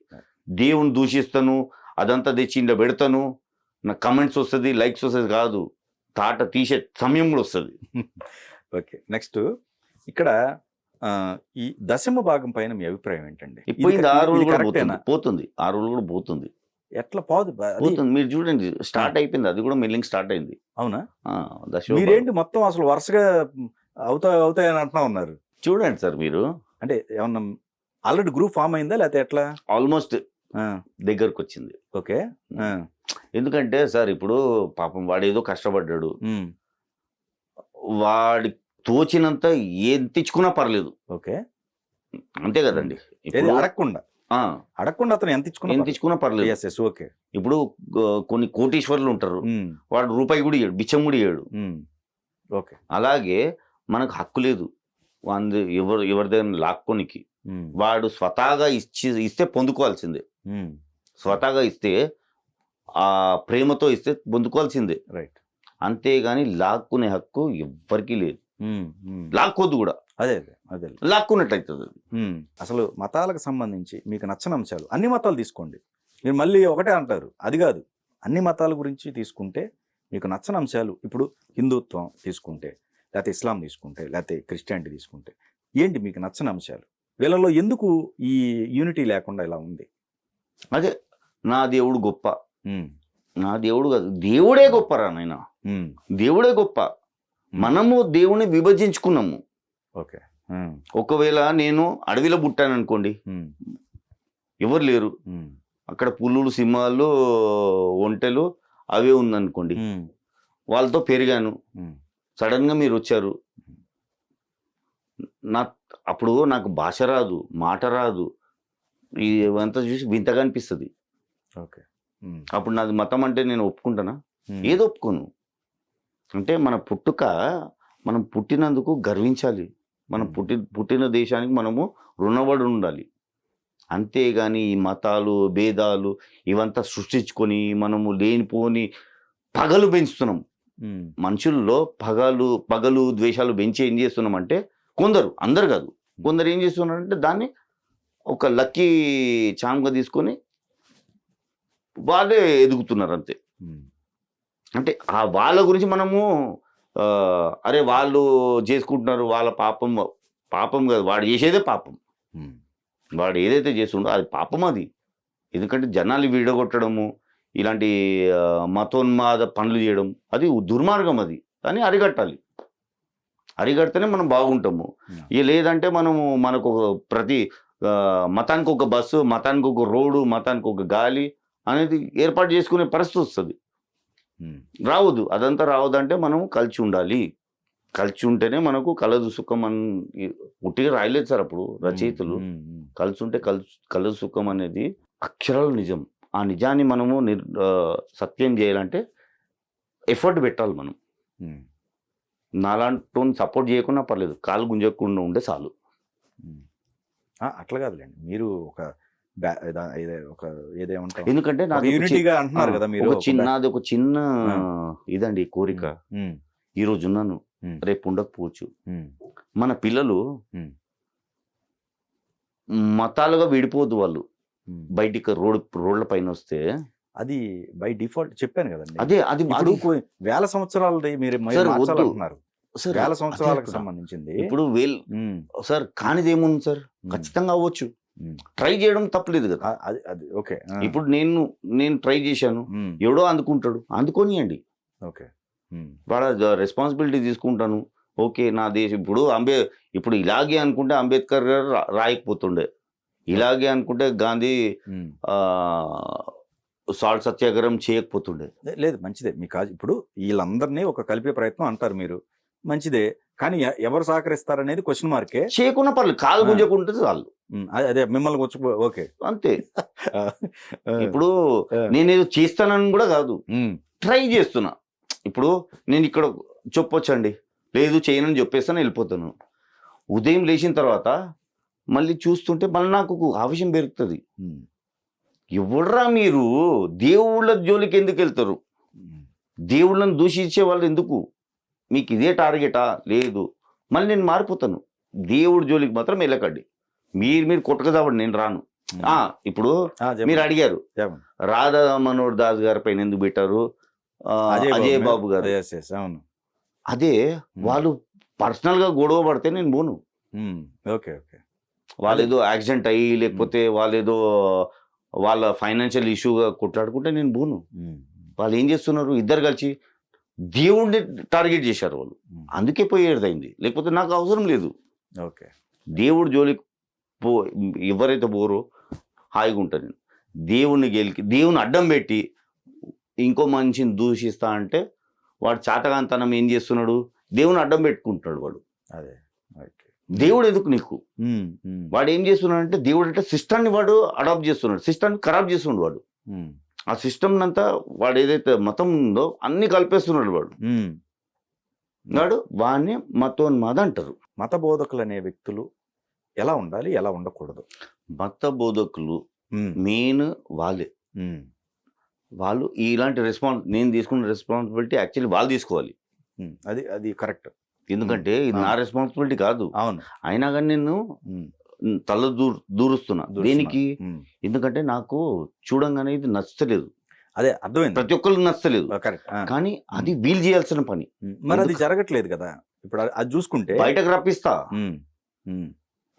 దేవుని దూషిస్తాను, అదంతా తెచ్చి ఇంట్లో పెడతాను, నాకు కమెంట్స్ వస్తుంది, లైక్స్ వస్తుంది కాదు, తాట తీసే సమయం కూడా వస్తుంది. ఓకే, నెక్స్ట్ ఇక్కడ ఈ దశమ భాగం పైన మీ అభిప్రాయం ఏంటండి? పోయింది, 6 రోజులు కూడా పోతుంది, 6 రోజులు కూడా పోతుంది. ఎట్లా పోతుంది? మీరు చూడండి, స్టార్ట్ అయిపోయింది, అది కూడా మెల్లింగ్ స్టార్ట్ అయింది. అవునా? దశమ మీరేంటి మొత్తం అసలు వరుసగా అవుతాయని అంటున్నా ఉన్నారు. చూడండి సార్, మీరు అంటే ఏమన్నా ఆల్రెడీ గ్రూప్ ఫామ్ అయిందా లేకపోతే ఎట్లా? ఆల్మోస్ట్ దగ్గరకు వచ్చింది. ఓకే, ఎందుకంటే సార్ ఇప్పుడు పాపం వాడు ఏదో కష్టపడ్డాడు, వాడి తోచినంత ఏం తెచ్చుకున్నా పర్లేదు. ఓకే, అంతే కదండి. అడగకుండా అతను ఎంత తెచ్చుకున్నా పర్లేదు. ఓకే, ఇప్పుడు కొన్ని కోటీశ్వర్లు ఉంటారు, వాడు రూపాయి కూడా ఇయ్యాడు, బిచ్చం కూడా ఇయ్యాడు. ఓకే, అలాగే మనకు హక్కు లేదు ఎవరి దగ్గర లాక్కోనికి. వాడు స్వతహాగా ఇస్తే పొందుకోవాల్సిందే. స్వతహాగా ఇస్తే, ఆ ప్రేమతో ఇస్తే పొందుకోవాల్సిందే. రైట్. అంతేగాని లాక్కునే హక్కు ఎవ్వరికీ లేదు. లాక్కోద్దు కూడా. అదే అదే లాక్కున్నట్టయితుంది. అసలు మతాలకు సంబంధించి మీకు నచ్చని అంశాలు, అన్ని మతాలు తీసుకోండి, మీరు మళ్ళీ ఒకటే అంటారు, అది కాదు. అన్ని మతాల గురించి తీసుకుంటే మీకు నచ్చని అంశాలు, ఇప్పుడు హిందుత్వం తీసుకుంటే, లేకపోతే ఇస్లాం తీసుకుంటే, లేకపోతే క్రిస్టియానిటీ తీసుకుంటే, ఏంటి మీకు నచ్చని అంశాలు? వీళ్ళలో ఎందుకు ఈ యూనిటీ లేకుండా ఇలా ఉంది? అదే, నా దేవుడు గొప్ప, నా దేవుడు కాదు, దేవుడే గొప్పరా నాయన, దేవుడే గొప్ప. మనము దేవుని విభజించుకున్నాము. ఓకే, ఒకవేళ నేను అడవిలో పుట్టాను అనుకోండి, ఎవరు లేరు అక్కడ, పులులు, సింహాలు, ఒంటెలు అవే ఉందనుకోండి, వాళ్ళతో పెరిగాను. సడన్గా మీరు వచ్చారు, అప్పుడు నాకు భాష రాదు, మాట రాదు, ఇవంతా చూసి వింతగా అనిపిస్తుంది. ఓకే, అప్పుడు నాది మతం అంటే నేను ఒప్పుకుంటానా? ఏదో ఒప్పుకోను. అంటే మన పుట్టుక, మనం పుట్టినందుకు గర్వించాలి, మనం పుట్టిన దేశానికి మనము రుణపడి ఉండాలి. అంతేగాని ఈ మతాలు, భేదాలు ఇవంతా సృష్టించుకొని మనము లేనిపోని పగలు పెంచుతున్నాం. మనుషుల్లో పగలు ద్వేషాలు పెంచి ఏం చేస్తున్నామంటే, కొందరు, అందరు కాదు, కొందరు ఏం చేస్తున్నారంటే దాన్ని ఒక లక్కీ ఛామ్గా తీసుకొని వాళ్ళే ఎదుగుతున్నారు అంతే. అంటే ఆ వాళ్ళ గురించి మనము అరే వాళ్ళు చేసుకుంటున్నారు, వాళ్ళ పాపం కాదు, వాడు చేసేదే పాపం. వాడు ఏదైతే చేస్తుండో అది పాపం అది. ఎందుకంటే జనాలు విడగొట్టడము, ఇలాంటి మతోన్మాద పనులు చేయడం అది దుర్మార్గం. అది కానీ అరిగడితేనే మనం బాగుంటాము. ఇక లేదంటే మనకు ప్రతి మతానికి ఒక బస్సు, మతానికి ఒక రోడ్డు, మతానికి ఒక గాలి అనేది ఏర్పాటు చేసుకునే పరిస్థితి వస్తుంది. రావద్దు, అదంతా రావద్దంటే మనం కలిసి ఉండాలి. కలిసి ఉంటేనే మనకు కలదు సుఖం అని ఉట్టిగా రాయలేదు సార్ అప్పుడు రచయితలు. కలిసి ఉంటే కలదు సుఖం అనేది అక్షరాలు నిజం. ఆ నిజాన్ని మనము సత్యం చేయాలంటే ఎఫర్ట్ పెట్టాలి. మనం నాలాంటి సపోర్ట్ చేయకుండా పర్లేదు, కాలు గుంజకుండా ఉండే చాలు. అట్లా కాదులేండి, మీరు ఒక ఇదే ఒక ఏదేమంటాం ఎందుకంటే నాకు యూనిటీగా అంటున్నారు కదా మీరు నాది ఒక చిన్న ఇదండి కోరిక. ఉమ్, ఈ రోజు ఉన్నాను, ఉమ్, రేపు ఉండకపోవచ్చు. ఉమ్, మన పిల్లలు ఉమ్, మతాలుగా విడిపోద్దు వాళ్ళు. ఉమ్. బయటికి రోడ్ల పైన వస్తే అది బై డిఫాల్ట్ చెప్పాను కదండి. అదే అది ఇప్పుడు వేల సంవత్సరాలది మీరు సార్, మార్చాలంటున్నారు. సార్, వేల అదే సంవత్సరాలకు అక్కడ. సంబంధించింది. ఇప్పుడు ఉమ్, సార్ కానిదేముంది సార్, ఉమ్, ఖచ్చితంగా అవ్వచ్చు. ఉమ్. ట్రై చేయడం తప్పలేదు కదా. అది అది ఓకే. ఇప్పుడు నేను ట్రై చేశాను, ఉమ్, ఎవడో అందుకుంటాడు, అందుకోనియండి. ఓకే. ఉమ్, వాళ్ళ రెస్పాన్సిబిలిటీ తీసుకుంటాను. ఓకే, నా దేశం ఇప్పుడు ఇలాగే అనుకుంటే అంబేద్కర్ గారు రాయకపోతుండే, ఇలాగే అనుకుంటే గాంధీ ఉమ్. సాల్ట్ సత్యాగ్రహం చేయకపోతుండే. లేదు, మంచిదే. మీ కాదు ఇప్పుడు వీళ్ళందరినీ ఒక కలిపే ప్రయత్నం అంటారు మీరు, మంచిదే. కానీ ఎవరు సహకరిస్తారనేది క్వశ్చన్ మార్కే. చేయకుండా పర్లేదు, కాలు గుంజకుంటుంది వాళ్ళు. అదే మిమ్మల్ని వచ్చి ఓకే అంతే. ఇప్పుడు నేనేదో చేస్తానని కూడా కాదు, ట్రై చేస్తున్నా. ఇప్పుడు నేను ఇక్కడ చెప్పొచ్చండి, లేదు చేయనని చెప్పేస్తాను, వెళ్ళిపోతాను. ఉదయం లేచిన తర్వాత మళ్ళీ చూస్తుంటే మళ్ళీ నాకు ఆవేశం పెరుగుతుంది. ఎవడ్రా మీరు, దేవుళ్ళ జోలికి ఎందుకు వెళ్తారు? దేవుళ్ళని దూషించే వాళ్ళు ఎందుకు? మీకు ఇదే టార్గెటా? లేదు, మళ్ళీ నేను మారిపోతాను. దేవుడి జోలికి మాత్రం వెళ్ళకండి. మీరు కొట్టకదావండి, నేను రాను. ఇప్పుడు మీరు అడిగారు రాధా మనోహర్ దాస్ గారి పైన ఎందుకు పెట్టారు, అజయ్ బాబు గారు. అవును, అదే వాళ్ళు పర్సనల్ గా గొడవ పడితే నేను పోను. Okay okay. వాళ్ళు ఏదో యాక్సిడెంట్ అయ్యి లేకపోతే వాళ్ళు ఏదో వాళ్ళ ఫైనాన్షియల్ ఇష్యూగా కొట్లాడుకుంటే నేను పోను. వాళ్ళు ఏం చేస్తున్నారు, ఇద్దరు కలిసి దేవుడిని టార్గెట్ చేశారు వాళ్ళు, అందుకే పోయేదైంది. లేకపోతే నాకు అవసరం లేదు. ఓకే, దేవుడి జోలికి ఎవరైతే పోరో హాయిగా ఉంటుంది. దేవుణ్ణి దేవుని అడ్డం పెట్టి ఇంకో మనిషిని దూషిస్తా అంటే వాడు చాతగాంతనం ఏం చేస్తున్నాడు, దేవుని అడ్డం పెట్టుకుంటున్నాడు వాడు. అదే దేవుడు ఎందుకు నీకు? వాడు ఏం చేస్తున్నాడు అంటే, దేవుడు అంటే సిస్టాన్ని వాడు అడాప్ట్ చేస్తున్నాడు, సిస్టాన్ని ఖరాబ్ చేస్తున్నాడు వాడు. ఆ సిస్టమ్ అంతా వాడు ఏదైతే మతం ఉందో అన్ని కలిపేస్తున్నాడు వాడు. వాడిని మతోన్మాద అంటారు. మత బోధకులు అనే వ్యక్తులు ఎలా ఉండాలి, ఎలా ఉండకూడదు? మత బోధకులు మెయిన్ వాళ్ళే. వాళ్ళు ఇలాంటి నేను తీసుకున్న రెస్పాన్సిబిలిటీ యాక్చువల్లీ వాళ్ళు తీసుకోవాలి. అది అది కరెక్ట్. ఎందుకంటే ఇది నా రెస్పాన్సిబిలిటీ కాదు. అవును, అయినా కానీ నేను తల దూరుస్తున్నా. దేనికి? ఎందుకంటే నాకు చూడంగానే ఇది నచ్చలేదు. అదే అర్థమైంది, ప్రతి ఒక్కరికి నచ్చలేదు. కానీ అది వీలు చేయాల్సిన పని. మరి అది జరగట్లేదు కదా. ఇప్పుడు అది చూసుకుంటే బయటకు రప్పిస్తా,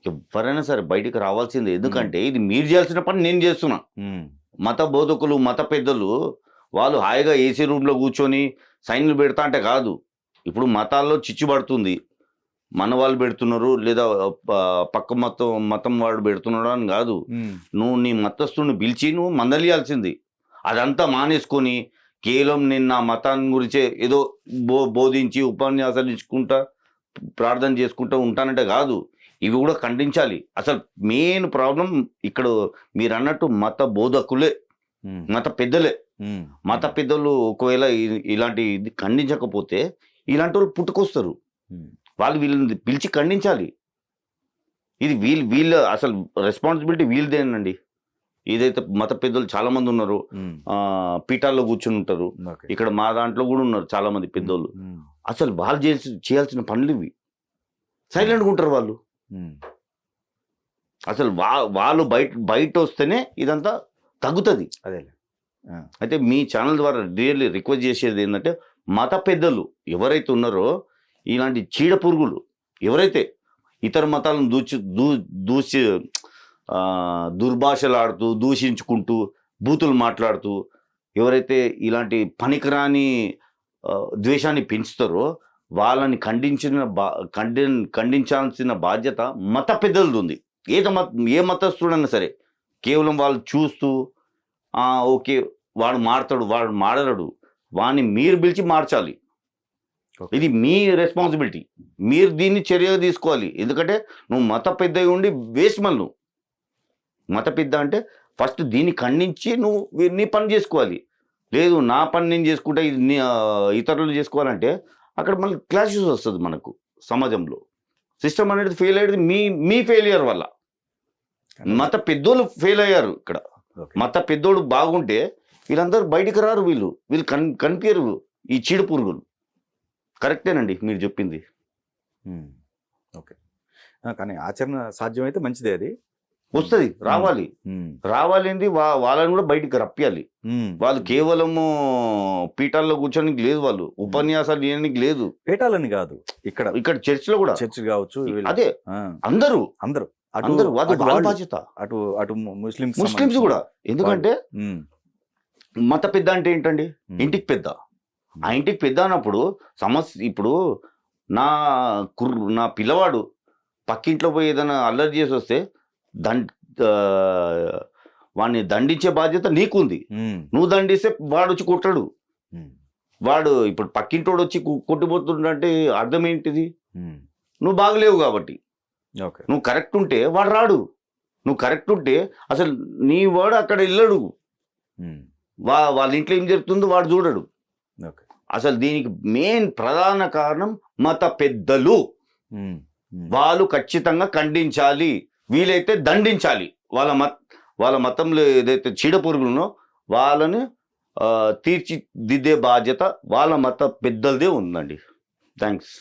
ఎవరైనా సరే బయటకు రావాల్సిందే. ఎందుకంటే ఇది మీరు చేయాల్సిన పని నేను చేస్తున్నా. మత బోధకులు, మత పెద్దలు వాళ్ళు హాయిగా ఏసీ రూమ్లో కూర్చొని సైన్లు పెడతా అంటే కాదు. ఇప్పుడు మతాల్లో చిచ్చు పడుతుంది, మన వాళ్ళు పెడుతున్నారు లేదా పక్క మతం వాడు పెడుతున్నాడు అని కాదు. నువ్వు నీ మతస్థుని పిలిచి నువ్వు మందలియాల్సింది. అదంతా మానేసుకొని కేవలం నేను నా మతాన్ని గురించే ఏదో బోధించి ఉపన్యాసాలు ఇచ్చుకుంటా ప్రార్థన చేసుకుంటూ ఉంటానంటే కాదు. ఇవి కూడా ఖండించాలి. అసలు మెయిన్ ప్రాబ్లం ఇక్కడ మీరు అన్నట్టు మత బోధకులే, మత పెద్దలే. మత పెద్దలు ఒకవేళ ఇలాంటి ఇది ఖండించకపోతే ఇలాంటి వాళ్ళు పుట్టుకొస్తారు. వాళ్ళు వీళ్ళని పిలిచి ఖండించాలి. ఇది వీళ్ళ అసలు రెస్పాన్సిబిలిటీ వీళ్ళదేనండి. ఏదైతే మత పెద్దలు చాలా మంది ఉన్నారు, పీఠాల్లో కూర్చుని ఉంటారు. ఇక్కడ మా దాంట్లో కూడా ఉన్నారు చాలా మంది పెద్దోళ్ళు. అసలు వాళ్ళు చేయాల్సిన పనులు ఇవి. సైలెంట్గా ఉంటారు వాళ్ళు. అసలు వాళ్ళు బయట వస్తేనే ఇదంతా తగ్గుతుంది. అదే. అయితే మీ ఛానల్ ద్వారా రియల్లీ రిక్వెస్ట్ చేసేది ఏంటంటే, మత పెద్దలు ఎవరైతే ఉన్నారో ఇలాంటి చీడ పురుగులు ఎవరైతే ఇతర మతాలను దూషి దుర్భాషలాడుతూ దూషించుకుంటూ బూతులు మాట్లాడుతూ ఎవరైతే ఇలాంటి పనికిరాని ద్వేషాన్ని పెంచుతారో వాళ్ళని ఖండించాల్సిన బాధ్యత మత పెద్దలది ఉంది. ఏ మతస్థుడైనా సరే కేవలం వాళ్ళు చూస్తూ ఓకే వాడు మారతాడు, వాడు మారడు, వాడిని మీరు పిలిచి మార్చాలి. ఇది మీ రెస్పాన్సిబిలిటీ. మీరు దీన్ని చర్యగా తీసుకోవాలి. ఎందుకంటే నువ్వు మత పెద్ద ఉండి వేస్ట్ మళ్ళీ. నువ్వు మత పెద్ద అంటే ఫస్ట్ దీన్ని ఖండించి నువ్వు నీ పని చేసుకోవాలి. లేదు నా పని నేను చేసుకుంటే ఇతరులు చేసుకోవాలంటే అక్కడ మళ్ళీ క్లాషెస్ వస్తుంది మనకు సమాజంలో. సిస్టమ్ అనేది ఫెయిల్ అయ్యేది మీ ఫెయిలియర్ వల్ల. మత పెద్దోళ్ళు ఫెయిల్ అయ్యారు ఇక్కడ. ఓకే. మత పెద్దోడు బాగుంటే వీళ్ళందరూ బయటికి రారు, వీళ్ళు కనిపించరు ఈ చీడ పురుగులు. కరెక్టేనండి మీరు చెప్పింది. ఉమ్. ఓకే. కానీ ఆచరణ సాధ్యమైతే మంచిదే అది. వస్తుంది, రావాలి. ఉమ్. రావాలింది వాళ్ళని కూడా బయటికి రప్పియాలి. ఉమ్. వాళ్ళు కేవలము పీఠాల్లో కూర్చోడానికి లేదు, వాళ్ళు ఉపన్యాసాలు చేయడానికి లేదు. పీఠాలని కాదు, ఇక్కడ ఇక్కడ చర్చిలో కూడా చర్చ్ కావచ్చు, వీళ్ళు- అదే ఆ, అందరూ అందరూ అటు అందరూ అటు వాళ్ళ వాళ్ళు, బాధ్యత. అటు అటు ముస్లిమ్స్ ముస్లిమ్స్ కూడా. ఎందుకంటే ఉమ్. మత పెద్ద అంటే ఏంటండి? ఉమ్. ఇంటికి పెద్ద. ఆ ఇంటికి పెద్ద అన్నప్పుడు సమస్య, ఇప్పుడు నా పిల్లవాడు పక్కింట్లో పోయి ఏదైనా అల్లరి చేసి వస్తే వాడిని దండించే బాధ్యత నీకుంది. ఉమ్. నువ్వు దండిస్తే వాడు వచ్చి కొట్టాడు. ఉమ్. వాడు ఇప్పుడు పక్కింటోడు వచ్చి కొట్టిపోతుండంటే అర్థం ఏంటిది? ఉమ్. నువ్వు బాగలేవు కాబట్టి. ఓకే. నువ్వు కరెక్ట్ ఉంటే వాడు రాడు. నువ్వు కరెక్ట్ ఉంటే అసలు నీ వాడు అక్కడ వెళ్ళడు. ఉమ్. వాళ్ళ ఇంట్లో ఏం జరుగుతుందో వాడు చూడడు. ఓకే. అసలు దీనికి మెయిన్ ప్రధాన కారణం మత పెద్దలు. ఉమ్. ఉమ్. వాళ్ళు ఖచ్చితంగా ఖండించాలి, వీలైతే దండించాలి. వాళ్ళ మతంలో ఏదైతే చీడ పురుగులునో వాళ్ళని తీర్చిదిద్దే బాధ్యత వాళ్ళ మత పెద్దలదే ఉందండి. థ్యాంక్స్.